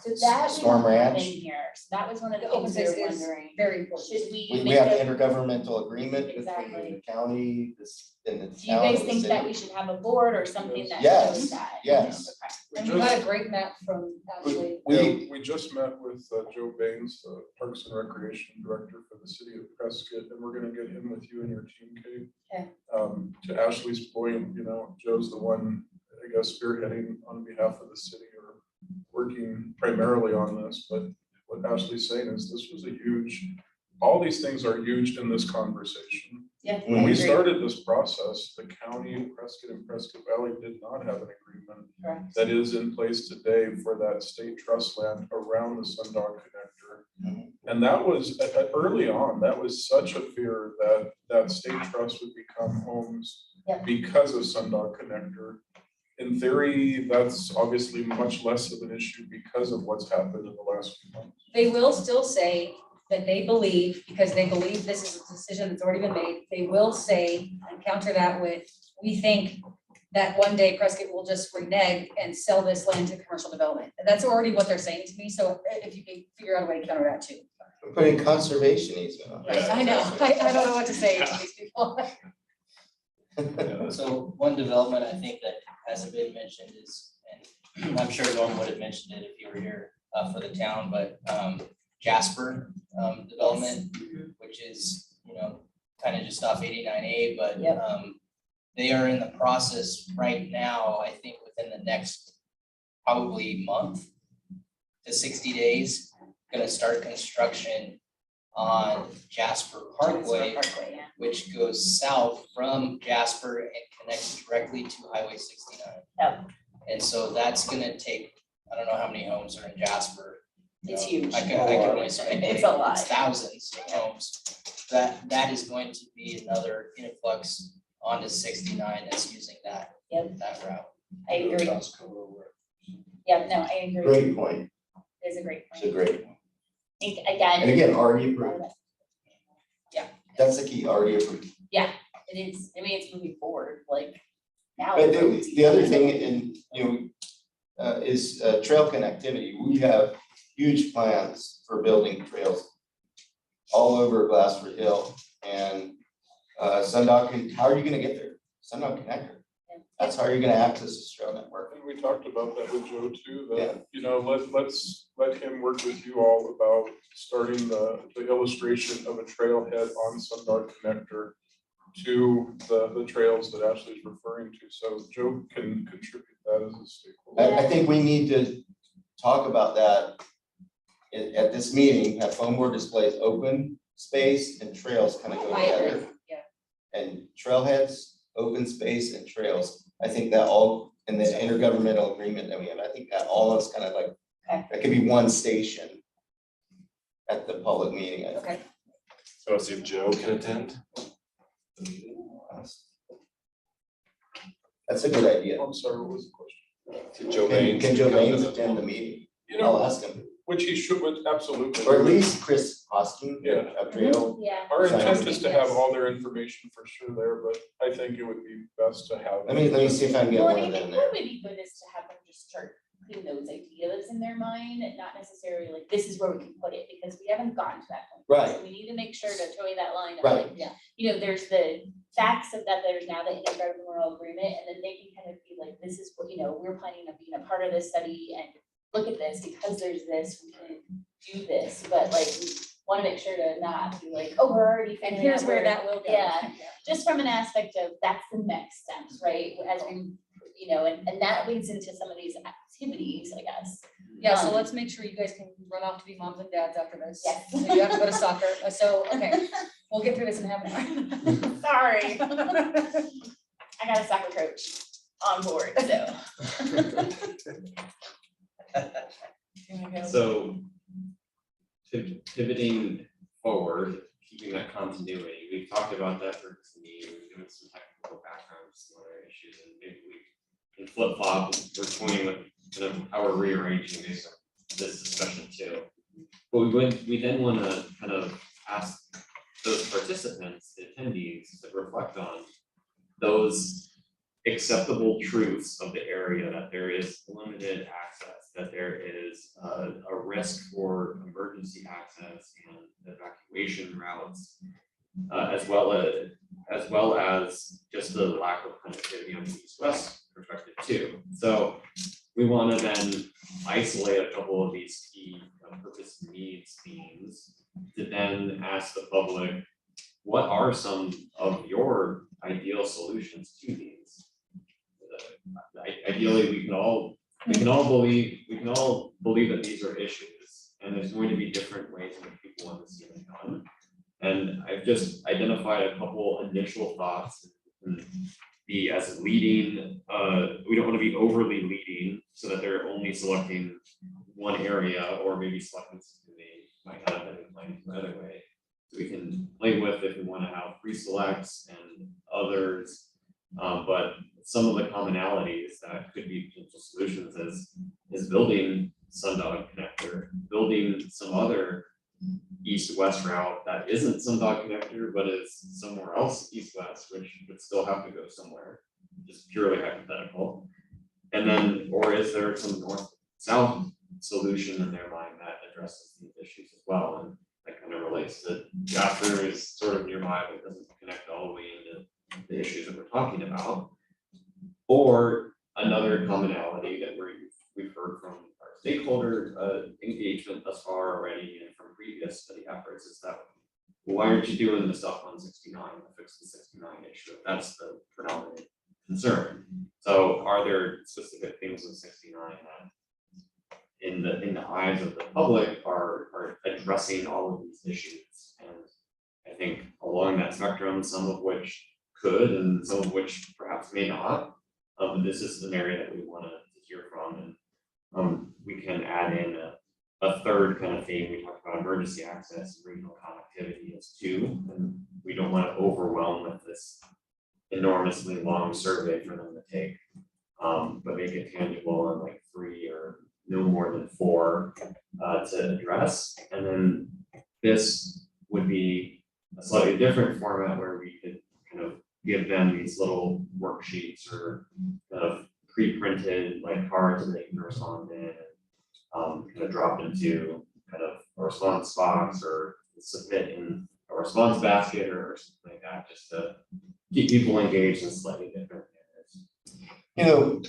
So that we Storm don't have in Ranch. here, so that was one of the the open things we space were is wondering. very important. Should we We make have a, intergovernmental agreement between Exactly. the county, and the do you town guys and the think that city. we should have a board or something that Yes, shows that? yes. Okay. And we got a great map from Ashley. we just met with Joe Baines, the Parks and Recreation Director for the city of Prescott, and we're gonna get him with you and your team, Kate. Okay. To Ashley's point, you know, Joe's the one, I guess, spearheading on behalf of the city or working primarily on this, but what Ashley's saying is this was a huge, all these things are huge in this conversation. Yeah. When I we agree. started this process, the county of Prescott and Prescott Valley did not have an agreement Correct. that is in place today for that state trust land around the Sundog connector. And that was early on, that was such a fear that that state trust would become homes Yep. because of Sundog connector. In theory, that's obviously much less of an issue because of what's happened in the last few months. They will still say that they believe, because they believe this is a decision that's already been made, they will say and counter that with, we think that one day Prescott will just renege and sell this land to commercial development. And that's already what they're saying to me, so if you can figure out a way to counter that too. We're putting conservation easement on it. I know, I don't know what to say to these people. So one development I think that hasn't been mentioned is, and I'm sure Norm would have mentioned it if you were here for the town, but Jasper development, which is, you know, kind of just off 89A, but Yep. they are in the process right now, I think within the next probably month to 60 days, gonna start construction on Jasper Parkway, Yeah. which goes south from Jasper and connects directly to Highway 69. Yep. And so that's gonna take, I don't know how many homes are in Jasper. You It's know, huge. I can only speculate. It's a lot. It's thousands of homes. That is going to be another influx onto 69 that's using that route. I agree. Yeah, no, I agree. Great point. It's a great It's point. a great point. I think again. And again, already approved. Yeah. That's the key, already approved. Yeah, it is. I mean, it's moving forward, like now. But the other thing, and you know, is trail connectivity. We have huge plans for building trails all over Glassford Hill and Sundog. How are you gonna get there? Sundog connector. That's how you're gonna access this trail network. And we talked about that with Joe too, Yeah. that, you know, let's let him work with you all about starting the illustration of a trailhead on Sundog connector to the trails that Ashley's referring to. So Joe can contribute that as a stakeholder. I think we need to talk about that at this meeting, have foam board displays, open space and trails kind of go I agree, together. yeah. And trailheads open space and trails. I think that all, in the intergovernmental agreement that we have, I think that all is kind of like, that could be one station at the public meeting. I think. Okay. So let's see if Joe can attend. That's a good idea. I'm sorry, what was the question? Joe Baines. Can Joe Baines attend the meeting? You know, I'll ask him. which he should, would absolutely. Or at least Chris Hosking. Yeah. Up trail. Yeah. Our intent is to have all their information for sure there, but I think it would be best to have. Let me see if I can get Well, one and I of them think there. what would be good is to have them just start putting those ideas in their mind, and not necessarily like, this is where we can put it, because we haven't gotten to that point. Right. So we need to make sure to toe that line of Right. like, you know, there's the facts of that, there's now the intergovernmental agreement, and then they can kind of be like, this is what, you know, we're planning on being a part of this study, and look at this, because there's this, we can do this, but like, we wanna make sure to not be like, oh, we're already And figuring here's out where that will go. Yeah, just from an aspect of, that's the next steps, right, as we, you know, and that leads into some of these activities, I guess. Yeah, so let's make sure you guys can run off to be moms and dads after this. Yes. So you have to go to soccer, so, okay, we'll get through this in half an hour. Sorry. I got a soccer coach on board, so. So pivoting forward, keeping that continuity, we've talked about that for this meeting, we're doing some technical background, some other issues, and maybe we can flip flop, we're toying with kind of how we're rearranging this discussion too. But we then want to kind of ask those participants, the attendees, to reflect on those acceptable truths of the area, that there is limited access, that there is a risk for emergency access and evacuation routes, as well as just the lack of connectivity on the east-west perspective too. So we want to then isolate a couple of these key purpose needs themes to then ask the public, what are some of your ideal solutions to these? Ideally, we can all believe that these are issues, and there's going to be different ways in which people want to see them done. And I've just identified a couple initial thoughts and be as leading. We don't want to be overly leading so that they're only selecting one area, or maybe selecting something they might not have been planning for another way. So we can play with if we want to have pre-selects and others, but some of the commonalities that could be potential solutions is building Sundog connector, building some other east-west route that isn't Sundog connector, but is somewhere else east-west, which would still have to go somewhere, just purely hypothetical. And then, or is there some north-south solution in their mind that addresses these issues as well? And that kind of relates to Jasper is sort of nearby, but doesn't connect all the way into the issues that we're talking about. Or another commonality that we've heard from our stakeholder engagement thus far already and from previous study efforts is that, why aren't you doing the stuff on 69 to fix the 69 issue? That's the predominant concern. So are there specific things with 69 that in the eyes of the public are addressing all of these issues? And I think along that spectrum, some of which could and some of which perhaps may not. This is an area that we want to hear from, and we can add in a third kind of theme. We talked about emergency access and regional connectivity as two, and we don't want to overwhelm with this enormously long survey for them to take, but make it tangible in like 3 or no more than 4 to address. And then this would be a slightly different format where we could kind of give them these little worksheets or kind of pre-printed like cards that they can respond in, kind of drop into kind of a response box or submit in a response basket or something like that, just to keep people engaged in slightly different areas. You know,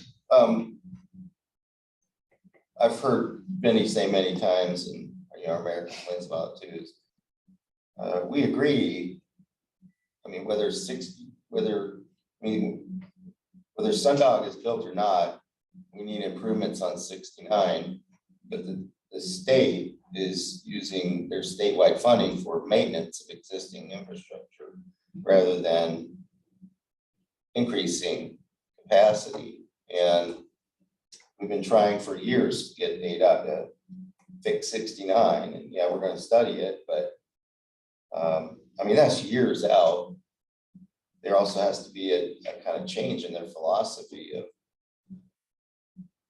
I've heard Benny say many times, and you know, our mayor complains about it too, is we agree. I mean, whether Sundog is built or not, we need improvements on 69, but the state is using their statewide funding for maintenance of existing infrastructure rather than increasing capacity. And we've been trying for years to get ADOT to fix 69, and yeah, we're gonna study it, but I mean, that's years out. There also has to be a kind of change in their philosophy of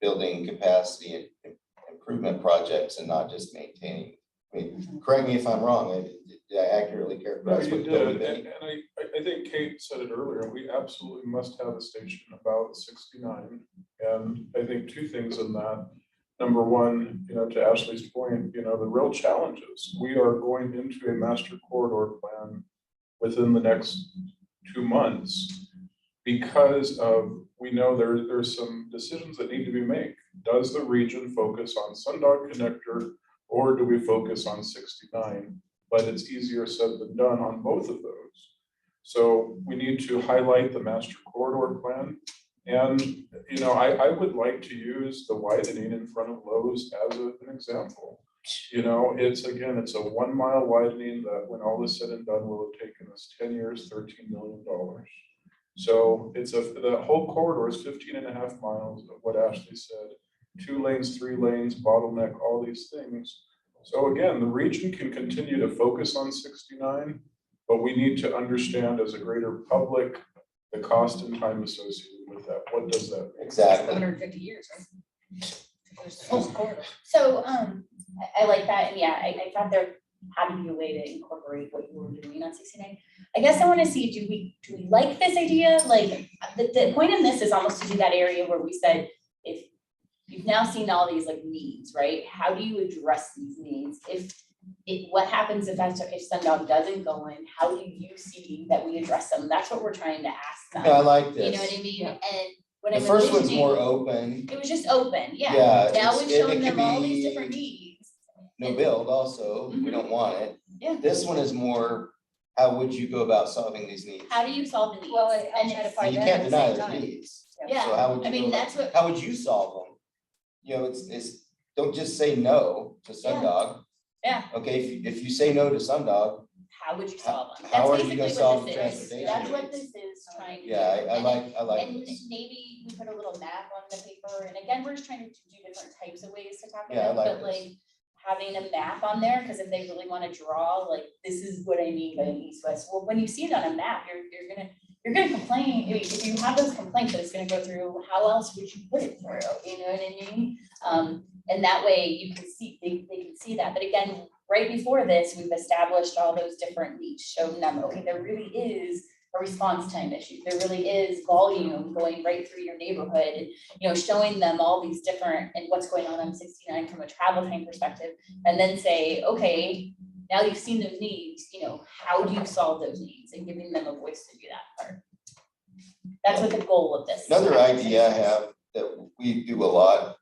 building capacity and improvement projects and not just maintaining. I mean, correct me if I'm wrong, did I accurately No, characterize you what did, building? and I think Kate said it earlier, we absolutely must have a station about 69. And I think two things in that. Number one, to Ashley's point, the real challenges, we are going into a master corridor plan within the next 2 months because of, we know there's some decisions that need to be made. Does the region focus on Sundog Connector or do we focus on 69? But it's easier said than done on both of those. So we need to highlight the master corridor plan. And, I would like to use the widening in front of Lowe's as an example. It's a 1 mile widening that when all is said and done will have taken us 10 years, $13 million. So the whole corridor is 15.5 miles of what Ashley said, 2 lanes, 3 lanes, bottleneck, all these things. So again, the region can continue to focus on 69, but we need to understand as a greater public, the cost and time associated with that. What does that mean? Exactly. 150 years, right? So, I like that, and yeah, I thought there had to be a way to incorporate what you were doing on 69. I guess I wanna see, do we like this idea? Like, the point in this is almost to do that area where we said, if you've now seen all these like needs, right? How do you address these needs? What happens if Sundog doesn't go in? How do you see that we address them? That's what we're trying to ask them. Yeah, I like this. You know what I mean? Yeah. And when The I'm first one's envisioning, more open, it was just open, Yeah, yeah. Now it's- we've it shown could them all these be different needs. no build also, we don't want it. Yeah. This one is more, how would you go about solving these needs? How do you solve the needs? Well, I'll And try to it's- find You that can't at the deny same their time. needs. Yeah, So how would I you mean, go about- that's what, How would you solve them? It's, don't just say no to Sundog. yeah, Okay, if you say no to Sundog, how would you solve them? how That's are you gonna basically solve what the this is. transportation That's what needs? this is trying to do. yeah, I And like And this. maybe we put a little map on the paper, and again, we're just trying to do different types of ways to talk Yeah, I about it, like but like having a map on there, because if they really want to draw, like, this is what I mean by an east-west, well, when you see it on a map, you're gonna complain, if you have those complaints, that it's gonna go through, how else would you put it through, you know what I mean? And that way you can see, they can see that, but again, right before this, we've established all those different needs, shown them, okay, there really is a response time issue, there really is volume going right through your neighborhood, and, showing them all these different, and what's going on 69 from a travel time perspective, and then say, okay, now you've seen those needs, how do you solve those needs, and giving them a voice to do that part. That's what the goal of this. Another idea I have that we do a lot,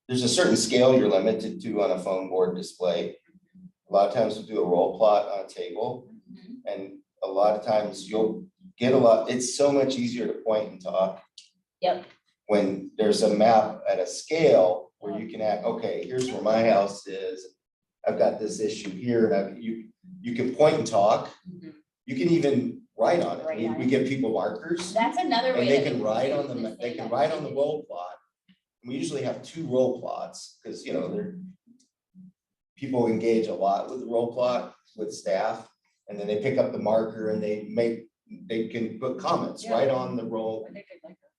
there's a certain scale you're limited to on a phone board display. A lot of times we'll do a roll plot on a table, and a lot of times you'll get it's so much easier to point and talk. Yep. When there's a map at a scale where you can act, okay, here's where my house is, I've got this issue here, and you can point and talk. You can even write on it. We give people markers. That's another way. And they that can we write do on this they thing can that write we on the do. roll plot. We usually have 2 roll plots, because people engage a lot with the roll plot with staff, and then they pick up the marker and they can put comments right on the roll,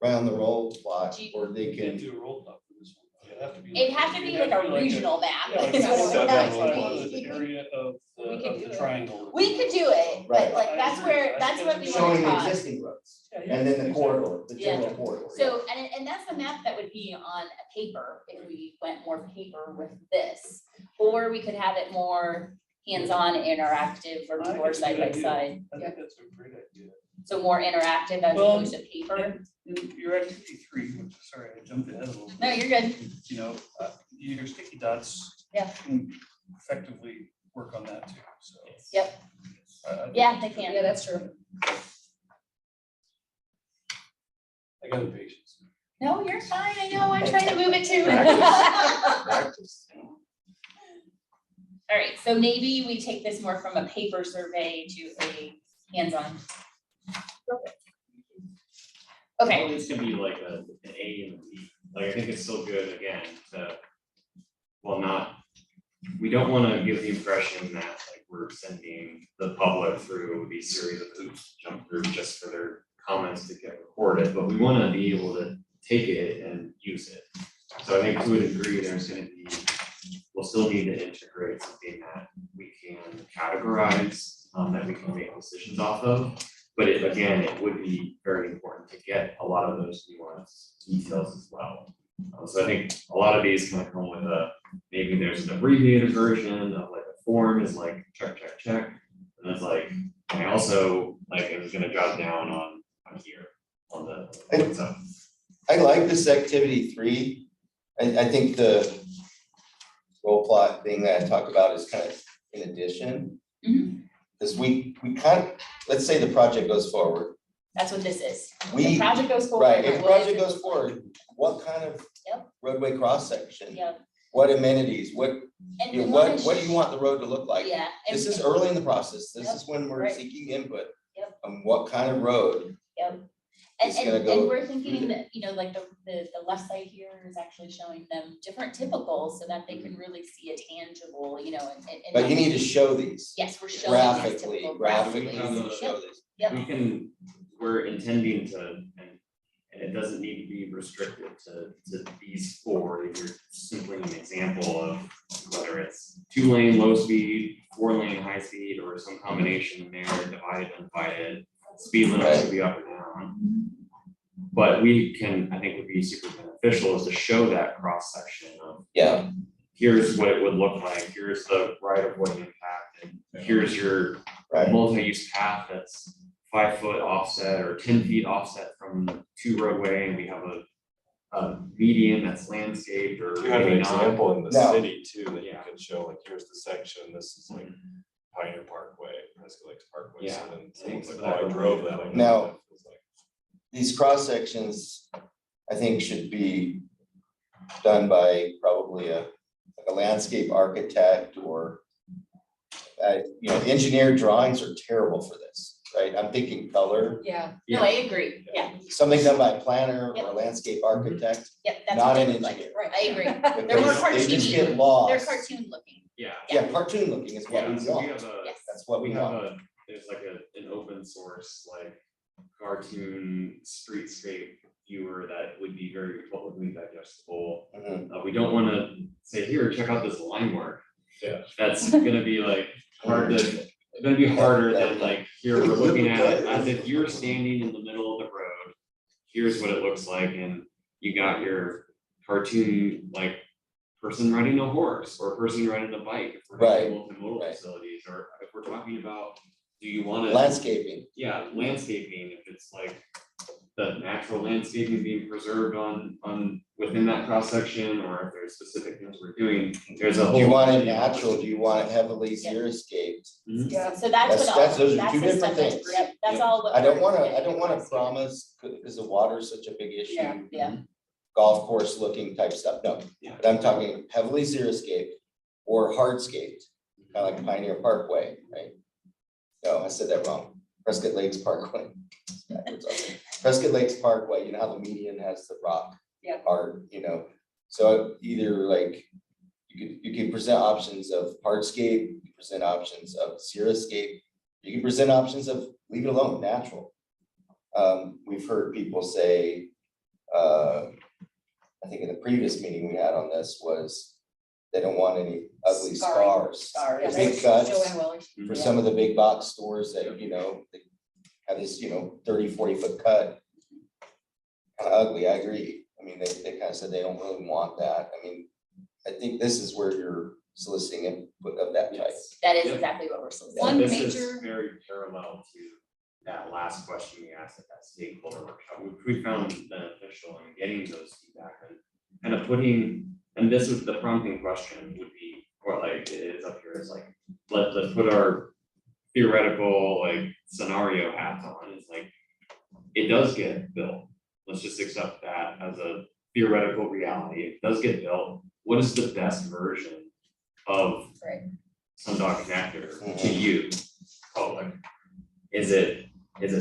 right on the roll plot, or they You can't can. do a roll up for this one. It'd have to be like a regional map. Yeah, like is what it would have to the be. area of the triangle. We could do it, but Right. like, that's what we Showing want to the talk. existing roads, and then the corridor, the general Yeah. corridor. So, and that's the map that would be on a paper, if we went more paper with this. Or we could have it more hands-on, interactive, or more side by side. I think that's a great idea. So more interactive as Well, opposed to paper. In your activity 3, which, sorry, I jumped ahead a little bit. No, you're good. Your sticky dots. Yeah. Can effectively work on that too, so. Yep. I think Yeah, they can. Yeah, that's true. I got impatience. No, you're fine. I know. I'm trying to move it too. Practice. All right, so maybe we take this more from a paper survey to a hands-on. Okay, It's gonna be like an A and a B, like I think it's still good again to, well, not, we don't wanna give the impression that like we're sending the public through these series of hoops to jump through just for their comments to get recorded, but we wanna be able to take it and use it. So I think to a degree, there's gonna be, we'll still need to integrate something that we can categorize, that we can make decisions off of. But it, again, it would be very important to get a lot of those nuanced details as well. So I think a lot of these kind of come with a, maybe there's an abbreviated version of like a form is like check, check, check. And it's like, I also like, I'm gonna jot down on here, on the, so. I like this activity 3. I think the role plot thing that I talked about is kind of in addition. Because we kind of, let's say the project goes forward. that's what this is. We- The project goes forward. Right, if the what is project it goes look like? forward, what kind of Yep. roadway cross section? Yep. What amenities, what, And you know, we wanna what do you want the road to look like? Yeah. and- This is early in the process. This Yep, is when we're right. seeking input. Yep. On what kind of road. Yep. It's gonna And go we're thinking through that, you know, like the left side here is actually showing them different typicals so that they can really see a tangible, you know, and. But you need to show these. Yes, we're showing these Graphically, typical graphically, graphics. you need to show these. Yep. We can, we're intending to, and it doesn't need to be restricted to these 4. These are simply an example of whether it's 2-lane low speed, 4-lane high speed, or some combination there, divided, undivided. Speed limit should be up or down. But we can, I think would be super beneficial is to show that cross section of, Yeah. here's what it would look like, here's the right of way impact, and here's your Right. multi-use path that's 5 foot offset or 10 feet offset from 2 roadway, and we have a median that's landscaped or You have an maybe not. example in the No. city too, that you Yeah. can show, like, here's the section, this is like Pioneer Parkway, Prescott Lakes Parkway, so Yeah. then someone's like, That oh, I would drove work. that. I know Now- what that feels like. These cross sections, I think, should be done by probably like a landscape architect or you know, engineered drawings are terrible for this, right? I'm thinking color, Yeah. No, I agree. Yeah. something done by a planner or Yep. a landscape architect, Yep. That's not what an they look like. engineer. I agree. They're more because they just cartoony. get lost. They're cartoon looking. Yeah. Yeah, cartoon looking is what Yeah, we so we want. have a, Yes. That's what we we have want. there's like an open source, like cartoon streetscape viewer that would be very publicly digestible. Mhm. We don't wanna say, here, check out this line work. Yeah. That's gonna be like hard to, it's gonna be harder than like, here, we're looking at it as if you're standing in the middle of the road. Here's what it looks like, and you got your cartoon, like, person riding a horse or a person riding a bike. If we're Right, doing multimodal right. facilities, or if we're talking about, do you wanna? Landscaping, Yeah, landscaping, if it's like the natural landscaping being preserved on within that cross section, or if there's specific things we're doing, there's a whole. do you want it natural, do you want it heavily xeriscaped? Yeah. So that's what all, That's- those are that's two the stuff different that's, things. yep, that's all. what I don't we're wanna, getting I don't wanna across here. promise, because the water is such a big issue. Yeah. Yeah. Golf course looking type stuff, no, Yeah. but I'm talking heavily xeriscaped or hardscaped, kind of like Pioneer Parkway, right? No, I said that wrong, Prescott Lakes Parkway. Backwards, okay. Prescott Lakes Parkway, you know how the median has the rock Yeah. art, you know, so either like, you can present options of hardscape, you can present options of xeriscape, you can present options of leave it alone, natural. We've heard people say, I think in the previous meeting we had on this was, they don't want any ugly scars. Scarring. The big cuts Joanne Weller. for some of the big box stores that, you know, they have this, 30, 40-foot cut. Kind of ugly, I agree. I mean, they kind of said they don't really want that. I mean, I think this is where you're soliciting input of that type. That is Yep. exactly what we're soliciting. One This major- is very parallel to that last question we asked at that stakeholder workshop, which we found beneficial in getting those feedback and kind of putting, and this is the prompting question would be, or like it is up here, is like, let's put our theoretical like scenario hats on. It's like, it does get built. Let's just accept that as a theoretical reality. It does get built. What is the best version of Right. Sundog Connector to you, public? Is it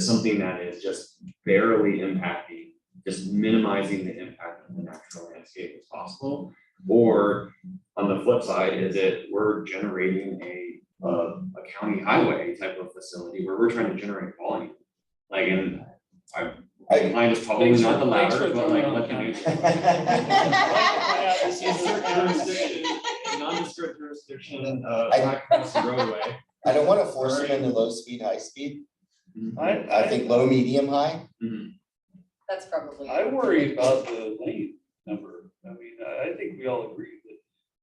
something that is just barely impacting just minimizing the impact on the natural landscape as possible? Or on the flip side, is it we're generating a county highway type of facility where we're trying to generate volume? Like, and mine is probably Thanks not for- the thanks latter, for but throwing like, out what can county. you? Insert jurisdiction, a nondescript jurisdiction, right across the roadway. I don't want to force them into low speed, high speed. I think low, medium, high. That's probably. I worry about the lane number. I mean, I think we all agree that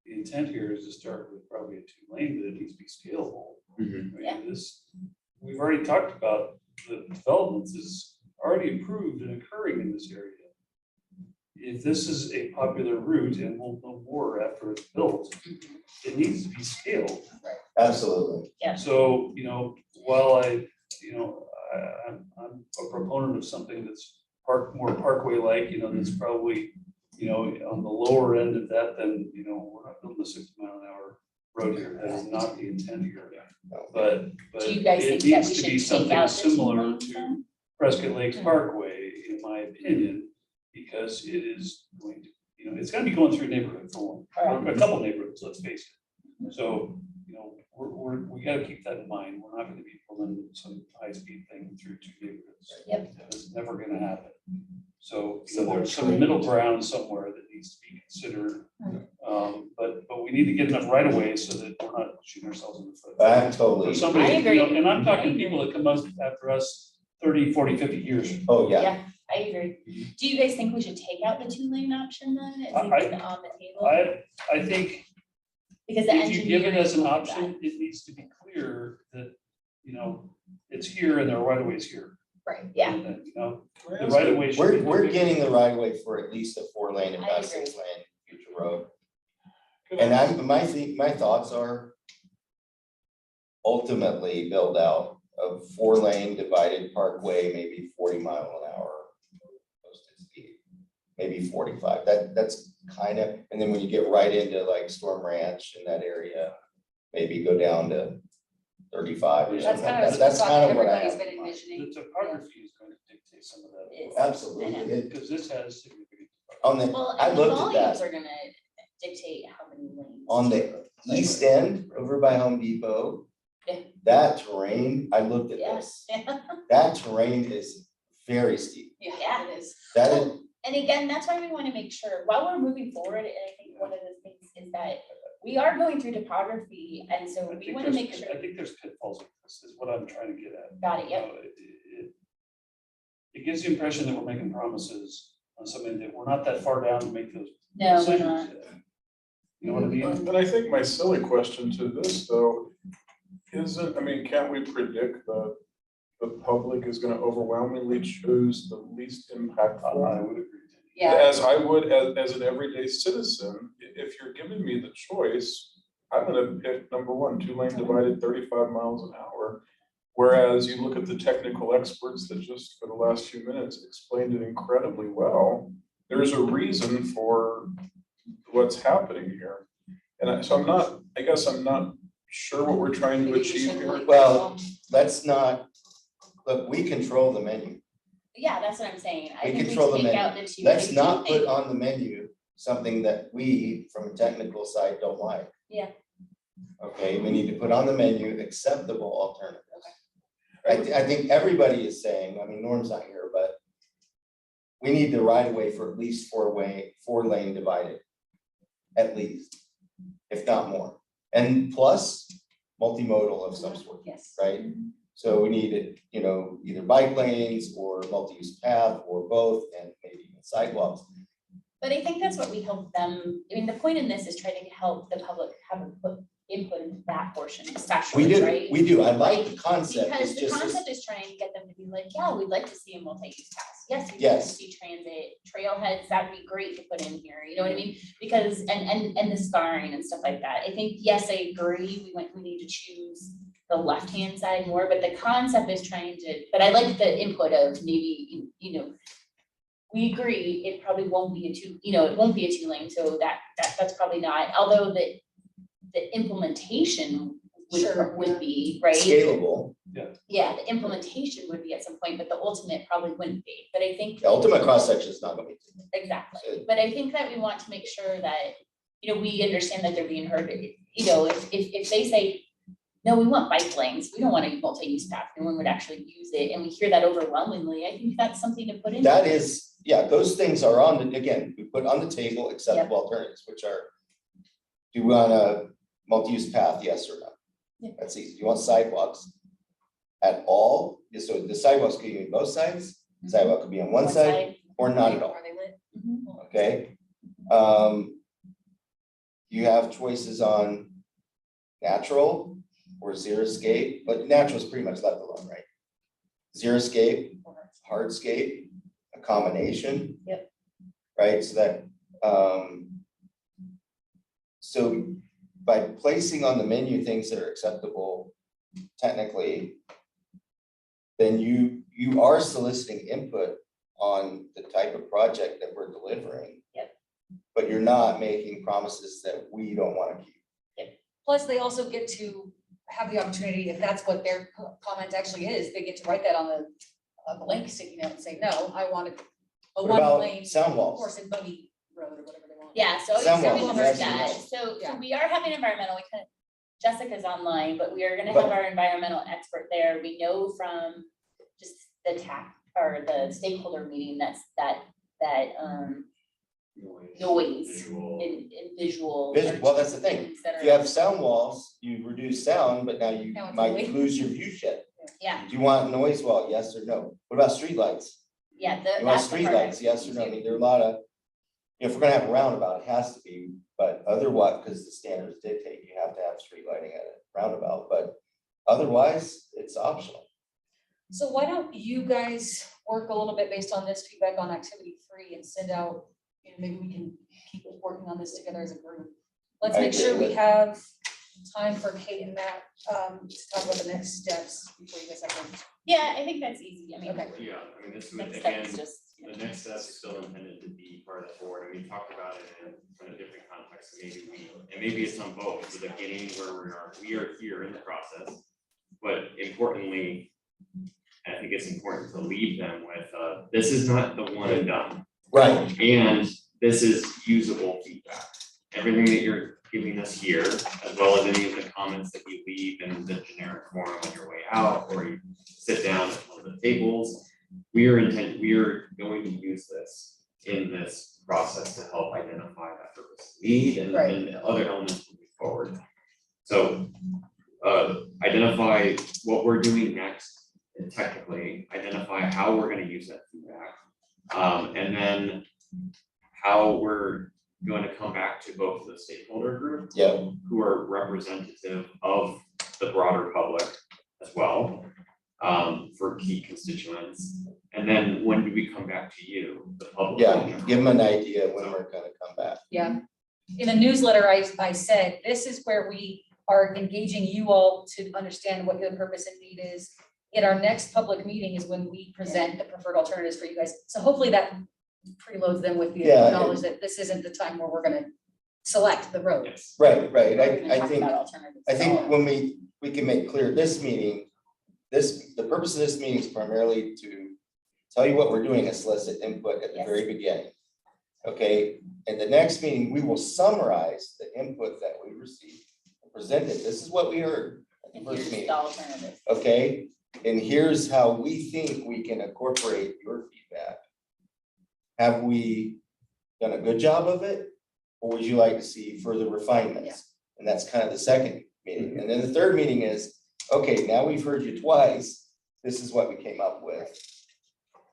the intent here is to start with probably a 2-lane, but it needs to be scalable. I mean, this, we've already talked about the developments is already improved and occurring in this area. If this is a popular route, and we'll know more after it's built, it needs to be scaled. Absolutely. Yeah. So, you know, while I'm a proponent of something that's more parkway-like, you know, that's probably, you know, on the lower end of that, then, you know, we're not building a 60-mile-an-hour road here. That is not the intent here. But Do you guys it think that needs we to be should take something out the similar 2 lanes to then? Prescott Lakes Parkway, in my opinion, because it is going to, you know, it's gonna be going through a neighborhood for one, or a couple neighborhoods, let's face it. So, you know, we gotta keep that in mind. We're not gonna be pulling some high-speed thing through 2 neighborhoods. Yep. It's never gonna happen. So, you So know, there's some middle ground somewhere that needs to be considered. But we need to get enough right of way so that we're not shooting ourselves in the foot. I'm totally. For somebody, I agree. you know, and I'm talking people that come up after us 30, 40, 50 years. Oh, yeah. Yeah, I agree. Do you guys think we should take out the 2-lane option then? Is it on the table? I think Because the if you give it as an engineering- option, it needs to be clear that, you know, it's here and the right of way is here. Right, yeah. And that, you know, the right of way. We're getting the right of way for at least a 4-lane and I about agree. 6-lane future road. And my thoughts are ultimately build out a 4-lane divided parkway, maybe 40 mile an hour posted speed, maybe 45. That's kind of, and then when you get right into like Storm Ranch in that area, maybe go down to 35 or That's something. kind of That's kind of what I everybody's have been in mind. envisioning. The topography is going to dictate some of that. It is. Absolutely. Because this has significant. On the, Well, I and the looked at volumes that are gonna dictate how many lanes. on the east end over by Home Depot. Yeah. That terrain, I looked at this. Yeah. That terrain is very steep. Yeah, it is. That is, Well, and again, that's why we want to make sure, while we're moving forward, and I think one of the things is that we are going through topography, and so I we think want to there's- make sure. I think there's pitfalls with this, is what I'm trying to get at. Got it, yep. You know, it gives the impression that we're making promises on something that we're not that far down to make those No, we're decisions not. yet. You know what I mean? And I think my silly question to this though, isn't, I mean, can't we predict that the public is gonna overwhelmingly choose the least impactful? I would agree. Yeah, As I would, as an everyday citizen, if you're giving me the choice, I'm gonna pick number 1, 2-lane divided 35 miles an hour. Whereas you look at the technical experts that just for the last few minutes explained it incredibly well. There's a reason for what's happening here. And so I guess I'm not sure what we're trying to achieve here. well, let's not, look, we control the menu. yeah, that's what I'm saying. I We think we control the take menu. out the 2. Let's I do not put think- on the menu something that we, from a technical side, don't like. Yeah. Okay, we need to put on the menu acceptable alternatives. I think everybody is saying, I mean, Norm's not here, but we need the right of way for at least 4-lane divided. At least, if not more. And plus multimodal of some sort, Yes. right? So we need it, you know, either bike lanes or multi-use path or both, and maybe even sidewalks. But I think that's what we help them, I mean, the point in this is trying to help the public have input into that portion especially, right? We do, I like the concept, Because it's the just, concept is trying to get them to be like, yeah, we'd like to see a multi-use pass. Yes, we'd like to Yes. see transit, trailheads, that'd be great to put in here, you know what I mean? Because, and the scarring and stuff like that. I think, yes, I agree, we need to choose the left-hand side more, but the concept is trying to, but I like the input of maybe, you know, we agree, it probably won't be it won't be a 2-lane, so that's probably not, although the implementation would be, right? Scalable. Yeah, the implementation would be at some point, but the ultimate probably wouldn't be. But I think The ultimate cross-section is not gonna be. exactly. But I think that we want to make sure that, you know, we understand that they're being heard. You know, if they say, no, we want bike lanes, we don't want a multi-use path, no one would actually use it, and we hear that overwhelmingly, I think that's something to put in. That is, yeah, those things are on the, again, we put on the table acceptable alternatives, which are, do you want a multi-use path, yes or no? Yeah. That's easy. Do you want sidewalks at all? So the sidewalks could be on both sides, sidewalk could be on one side or not at all, Are they lit? okay? You have choices on natural or xeriscape, but natural is pretty much left alone, right? Xeriscape, hardscape, a combination. Yep. Right, so that, so by placing on the menu things that are acceptable technically, then you are soliciting input on the type of project that we're delivering. Yep. But you're not making promises that we don't want to keep. Plus, they also get to have the opportunity, if that's what their comment actually is, they get to write that on the blank sticky note and say, no, I want a What one about lane sound walls? horse and buggy road or whatever they want. Yeah, so Sound something walls, like yes, that. yes. So we are having environmental, we kind of, Jessica's online, but we are gonna But- have our environmental expert there. We know from just the or the stakeholder meeting, that noise and visual. Well, that's the thing. things that If you are- have sound walls, you reduce sound, but now you Now it's might noise. lose your view shed. Yeah, Do you want noise wall, yes or no? What about streetlights? yeah, You want that's the part I'm streetlights, yes or no? I mean, there are a lot of, if we're gonna have a roundabout, it has to be, but otherwise, because the standards dictate, you have to have street lighting at a roundabout, but otherwise, it's optional. So why don't you guys work a little bit based on this feedback on activity 3 and send out, you know, maybe we can keep working on this together as a group. Let's I make sure agree we with- have time for Kate and Matt to talk about the next steps before you guys have them. Yeah, I think that's easy. I mean, Okay. Yeah, I mean, this would, next step again, is just, you know, the next step is still intended to be part of the board, and we talked about it in a different context, maybe it's on both, the beginning where we are here in the process. But importantly, I think it's important to leave them with, this is not the one and done. Right. And this is usable feedback. Everything that you're giving us here, as well as any of the comments that you leave in the generic form on your way out, or you sit down at one of the tables, we are going to use this in this process to help identify that purpose need and other elements moving forward. So identify what we're doing next, and technically identify how we're going to use that feedback, and then how we're going to come back to both the stakeholder group, who are representative of the broader public as well, for key constituents. And then when do we come back to you, the public? Yeah, give them an idea when we're gonna come back. Yeah. In a newsletter, I said, this is where we are engaging you all to understand what the purpose and need is. In our next public meeting is when we present the preferred alternatives for you guys. So hopefully that preloads them with the knowledge that this isn't the time where we're gonna select the roads. Right, we're gonna I talk think, about alternatives I to think all of when we can make clear this meeting, the purpose of this meeting is primarily to tell you what we're doing and solicit input at the very beginning. Okay, in the next meeting, we will summarize the input that we received and present it. This is what we heard at the And first here's meeting. the alternative. Okay, and here's how we think we can incorporate your feedback. Have we done a good job of it? Or would you like to see further refinements? And that's kind of the second meeting. And then the third meeting is, okay, now we've heard you twice. This is what we came up with.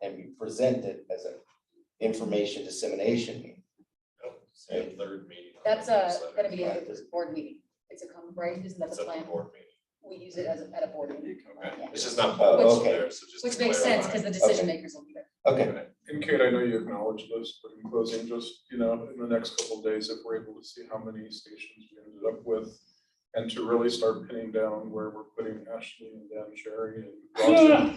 And we present it as an information dissemination meeting. Say third meeting. That's gonna be a board meeting. It's right? Isn't that It's the at the plan? board meeting. We use it at a board meeting. Okay. It's just not published there, so just. Which to makes sense, because clarify. the decision makers will be there. Okay. And Kate, I know you acknowledged this, but in closing, just, in the next couple of days, if we're able to see how many stations we ended up with and to really start pinning down where we're putting Ashley and Dan Sherry and Roger.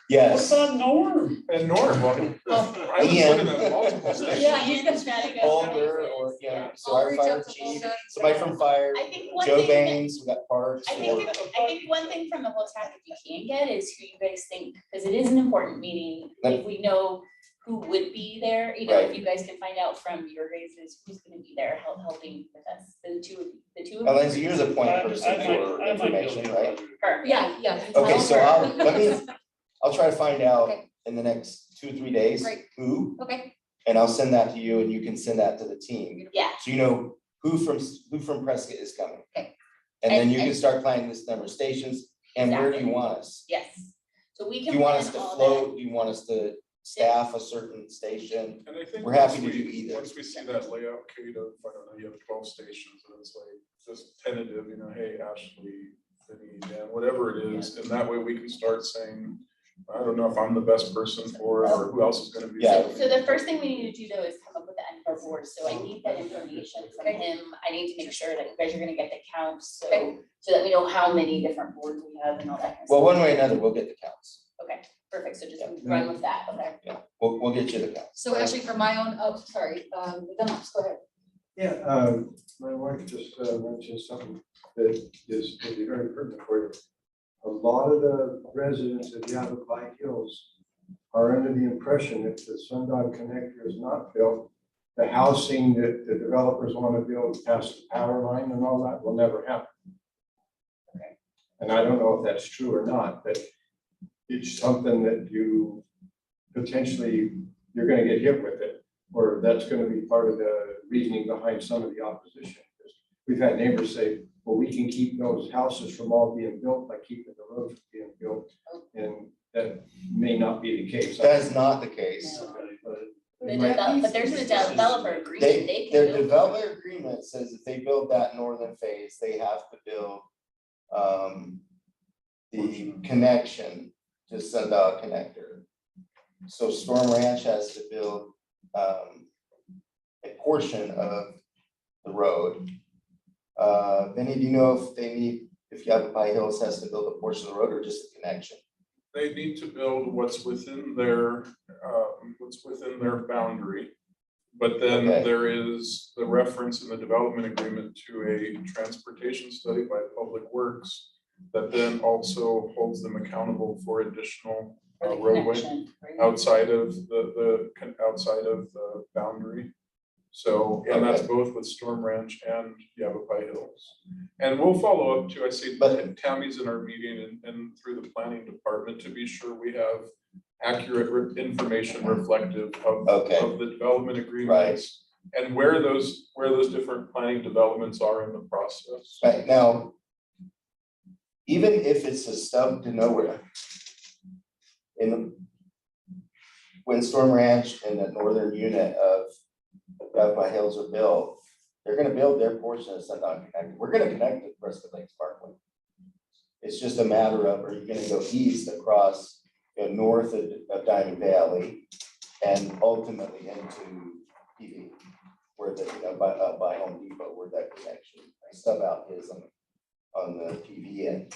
Yes. What's that norm? And Norm, well, I was looking at multiple stations. Yeah, he's gonna try to go. Boulder, or, yeah, so our fire chief, somebody from fire, I think one Joe thing that- Baines, we got parks. I think one thing from the whole talk, if you can get, is who you guys think, because it is an important meeting, if we know who would be there, you know, if Right. you guys can find out from your guys' who's gonna be there helping with us, the two of you. Lindsay, you're the point person I might for be information, the right? Her, yeah. Okay, so I'll try to find out Okay. in the next 2 or 3 days Great. who, Okay, and I'll send that to you and you can send that to the team. Yeah, So you know who from Prescott is coming. Okay. And then And- you can and- start planning this number of stations and where do you Exactly. want us? yes, so we Do can you want plan us to all that. float? Do you want us to staff a certain station? And I think We're happy once to do we- either. Once we see that layout, Kate, of, I don't know, you have 12 stations, and it's like, just tentative, you know, hey, Ashley, Vinny, Dan, whatever it is, and that way we can start saying, I don't know if I'm the best person for it, or who else is gonna be. Yeah. So the first thing we need to do though is come up with the end of our board, so I need that information from him, I need to make sure that you guys are gonna get the counts, so that we know how many different boards we have and all that kind of stuff. Well, one way or another, we'll get the counts. Okay, perfect, so just run with that, okay? Yeah, we'll get you the counts. so actually for my own, oh, sorry, Dennis, go ahead. Yeah, my wife just mentioned something that is very pertinent for you. A lot of the residents of Yavapai Hills are under the impression if the Sundog connector is not built, the housing that the developers want to build past the power line and all that will never happen. Okay. And I don't know if that's true or not, but it's something that you potentially, you're gonna get hit with it, or that's gonna be part of the reasoning behind some of the opposition. We've had neighbors say, well, we can keep those houses from all being built by keeping the roads from being built, and that may not be the case. That is not the case. But there's a developer agreement, they can Their build. developer agreement says if they build that northern phase, they have to build the connection to Sundog connector. So Storm Ranch has to build a portion of the road. Vinny, do you know if they need, if Yavapai Hills has to build a portion of the road or just a connection? They need to build what's within their boundary. But then Okay. there is the reference in the development agreement to a transportation study by Public Works that then also holds them accountable for additional For the roadway connection, right? outside of outside of the boundary. So, and that's both with Storm Ranch and Yavapai Hills. And we'll follow up too. I see Tammy's in our meeting and through the planning department to be sure we have accurate information reflective of the development agreements and where those different planning developments are in the process. Right now, even if it's a stub to nowhere, when Storm Ranch and the northern unit of Yavapai Hills are built, they're gonna build their portion of Sundog Connector. We're gonna connect with Prescott Lakes Parkway. It's just a matter of, are you gonna go east across, north of Diamond Valley and ultimately into PV, where the, by Home Depot, where that connection, stub out is on the PV end.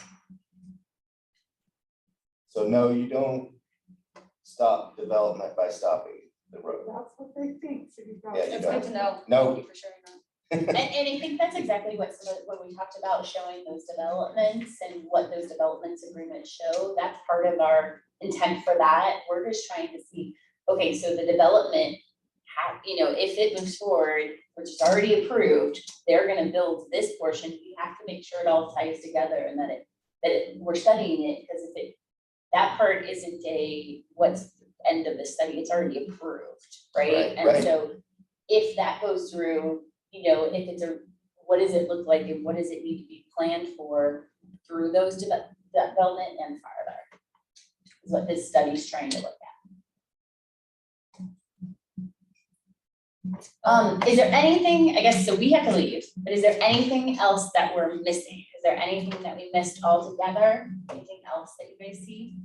So no, you don't stop development by stopping the road. That's what they think, so you've got. Yeah, you That's don't. good to know. No. Thank you for sharing that. And I think that's exactly what when we talked about showing those developments and what those developments agreements show, that's part of our intent for that. We're just trying to see, okay, so the development if it moves forward, which is already approved, they're gonna build this portion, we have to make sure it all ties together and that we're studying it, because that part isn't what's the end of the study, it's already approved, right? And so if that goes through, if it's what does it look like and what does it need to be planned for through those development and farther? Is what this study's trying to look at. Is there anything, I guess, so we have to leave, but is there anything else that we're missing? Is there anything that we missed altogether? Anything else that you guys see?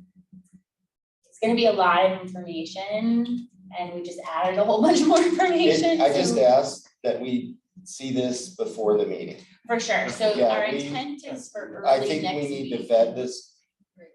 It's gonna be a lot of information and we just added a whole bunch more information. I just asked that we see this before the meeting. For sure, so Yeah, our we- intent is for I early think next we need to week. vet this.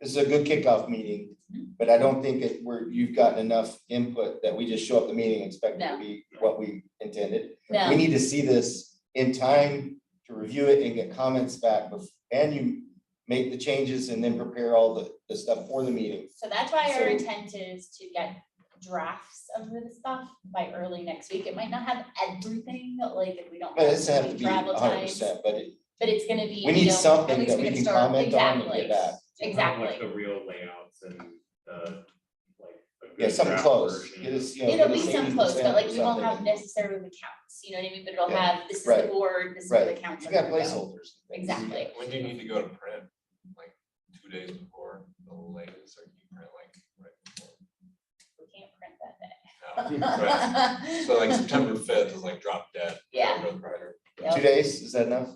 This is a good kickoff meeting, but I don't think you've gotten enough input that we just show up the meeting and expect it to No. be what we intended. No. We need to see this in time to review it and get comments back, and you make the changes and then prepare all the stuff for the meeting. So that's why our So- intent is to get drafts of the stuff by early next week. It might not have everything, like if we don't. But it doesn't have to be travel 100%, times, but it's gonna be. we you need know, something at least that we we can can start. comment on and Exactly. get back. Exactly. Like the real layouts and like. a Yeah, good something draft close. version. Get us, It'll get be us some 80% close, but like or we won't have something. necessarily the counts, you know what I mean? But it'll Yeah. have, this is the Right. board, this is where the Right, counts you are got gonna go. placeholders. Exactly. When do you need to go to print? Like 2 days before the latest, or can you print like right before? We can't print that day. No, so like September 5th is like drop dead. Yeah. Road Rider. 2 days, is that enough?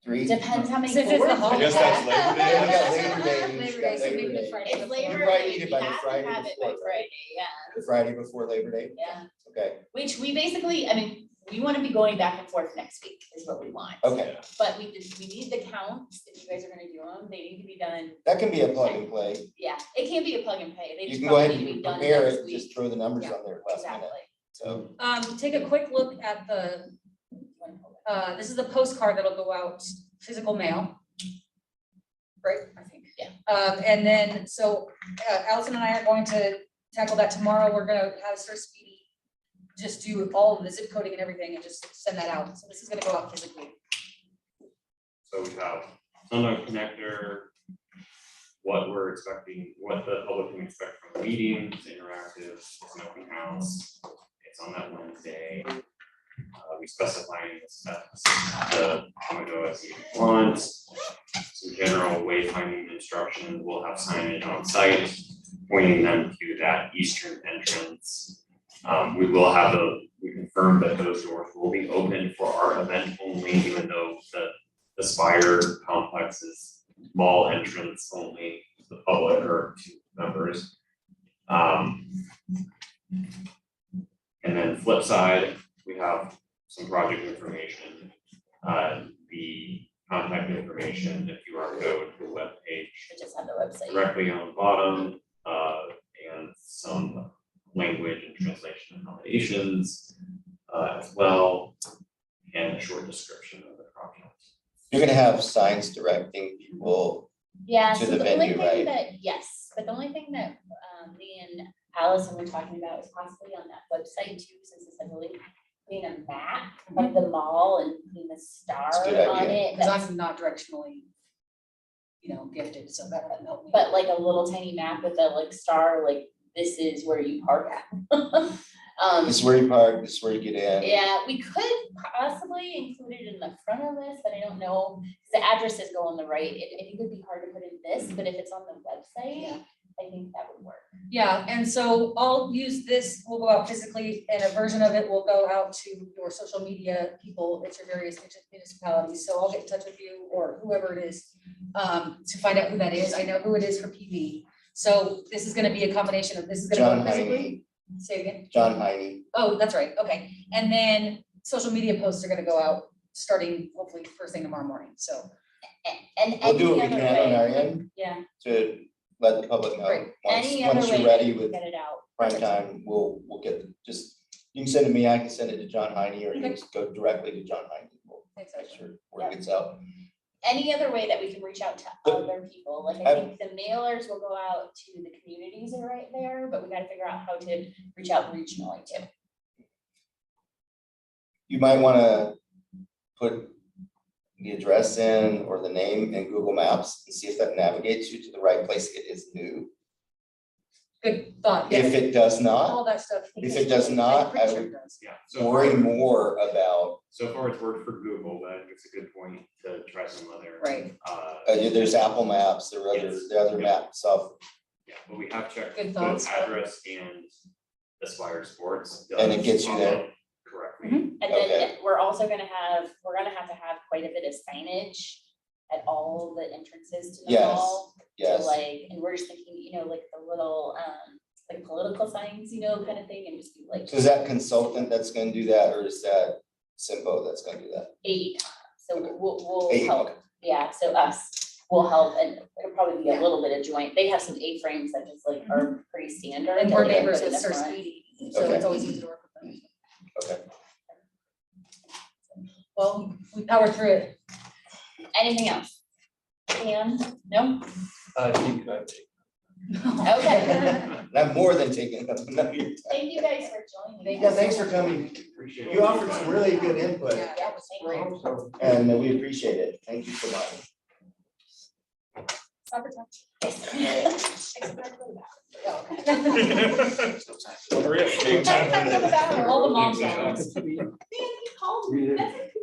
3? Depends how many Since it's the boards we holiday. I guess that's have. Labor Day. Yeah, we got Labor Day. Labor we Day, got so Labor maybe the Day. Friday It's before. Labor You probably Day, need it we by the have to Friday have it before, by right? Friday, yeah, The Friday before Labor Day? yeah. Okay, Which we basically, I mean, we wanna be going back and forth next week is what we want. okay. But we need the counts, if you guys are gonna do them, they need to be done, That can be a plug and play. yeah, it can't be a plug and play, they You just can go ahead probably need to be and done prepare next it, week. just throw the numbers Yeah. on there last minute. Exactly. So, Take a quick look at this is the postcard that'll go out, physical mail. Right, I think. Yeah. And then, so Allison and I are going to tackle that tomorrow. We're gonna have Sir Speedy just do all of the zip coding and everything and just send that out. So this is gonna go out physically. So we have Sundown Connector, what we're expecting, what the public can expect from the meeting, it's interactive, it's an open house, it's on that Wednesday. We specifying the steps, the Pomodoro as you want, some general wayfinding instructions, we'll have signage on site, pointing them to that eastern entrance. We will have we confirm that those doors will be open for our event only, even though the Spire complex is mall entrance only to the public or to members. And then flip side, we have some project information, the contact information, the QR code, the webpage We just have the website. directly on the bottom, and some language and translation accommodations, as well, and a short description of the project. you're gonna have signs directing people. Yeah, To so the the only venue, thing right? that, yes, but the only thing that me and Allison were talking about is possibly on that website too, since it's heavily putting a map of the mall and putting the star That's a good on idea. it. Because I'm not directionally, gifted, so that doesn't help me. But like a little tiny map with a like star, like this is where you park at. This is where you park, this is where you get in. Yeah, we could possibly include it in the front of this, but I don't know, 'cause the addresses go on the right, I think it would be hard to put in this, but if it's on the website, I think that would work. Yeah, and so I'll use this, we'll go out physically, and a version of it will go out to your social media people at your various municipalities. So I'll get in touch with you or whoever it is to find out who that is. I know who it is for PV. So this is gonna be a combination of, this is gonna John go physically. Heine, Say it again. John Heine. Oh, that's right, okay. And then social media posts are gonna go out starting hopefully first thing tomorrow morning, so. And We'll do what we any other can on our way, end yeah, to let the public know. Great. Once any other once way you're that ready we can with get it out. prime time, we'll get, you can send it to me, I can send it to John Heine, or you can Okay. just go directly to John Heine. We'll Thanks, make Ashley. sure where it gets out. Any other way that we can reach out to other people, like I think the mailers will go out to the communities that are right there, but we gotta figure out how to reach out regionally too. You might wanna put the address in or the name in Google Maps and see if that navigates you to the right place. It is new. Good thought. If it does not, All that stuff. if it does not, Pretty I sure would it does. Yeah. So worry far- more about, So far, it's worked for Google, but I think it's a good point to try some other. Right. there's Apple Maps, there are Yes. the other map stuff, Yeah, but we have checked Good both thoughts. address and Aspire Sports. And it does gets you there? follow Correctly. And Okay. then we're also gonna have to have quite a bit of signage at all the entrances to the Yes, mall. So yes. like, and we're just thinking, like the little, like political signs, kind of thing, and just be like. So is that consultant that's gonna do that, or is that Simbo that's gonna do that? AECom. So we'll A, help, okay. yeah, so us, will help, and it'll probably be a little bit of joint, they have some A-frames that just like are pretty standard. And that we're they neighbors put in with the Sir front. Speedy, so Okay. it's always easy to work with them. Okay. Well, we powered through it. Anything else? Dan, no? I think I Okay. Not more than taking up enough of your time. Thank you guys for joining. Yeah, thanks for coming. You offered some really good input, Yeah, that was great. and we appreciate it. Thank you so much. Soccer time. Hurry up. All the moms. Dan, he called me. That's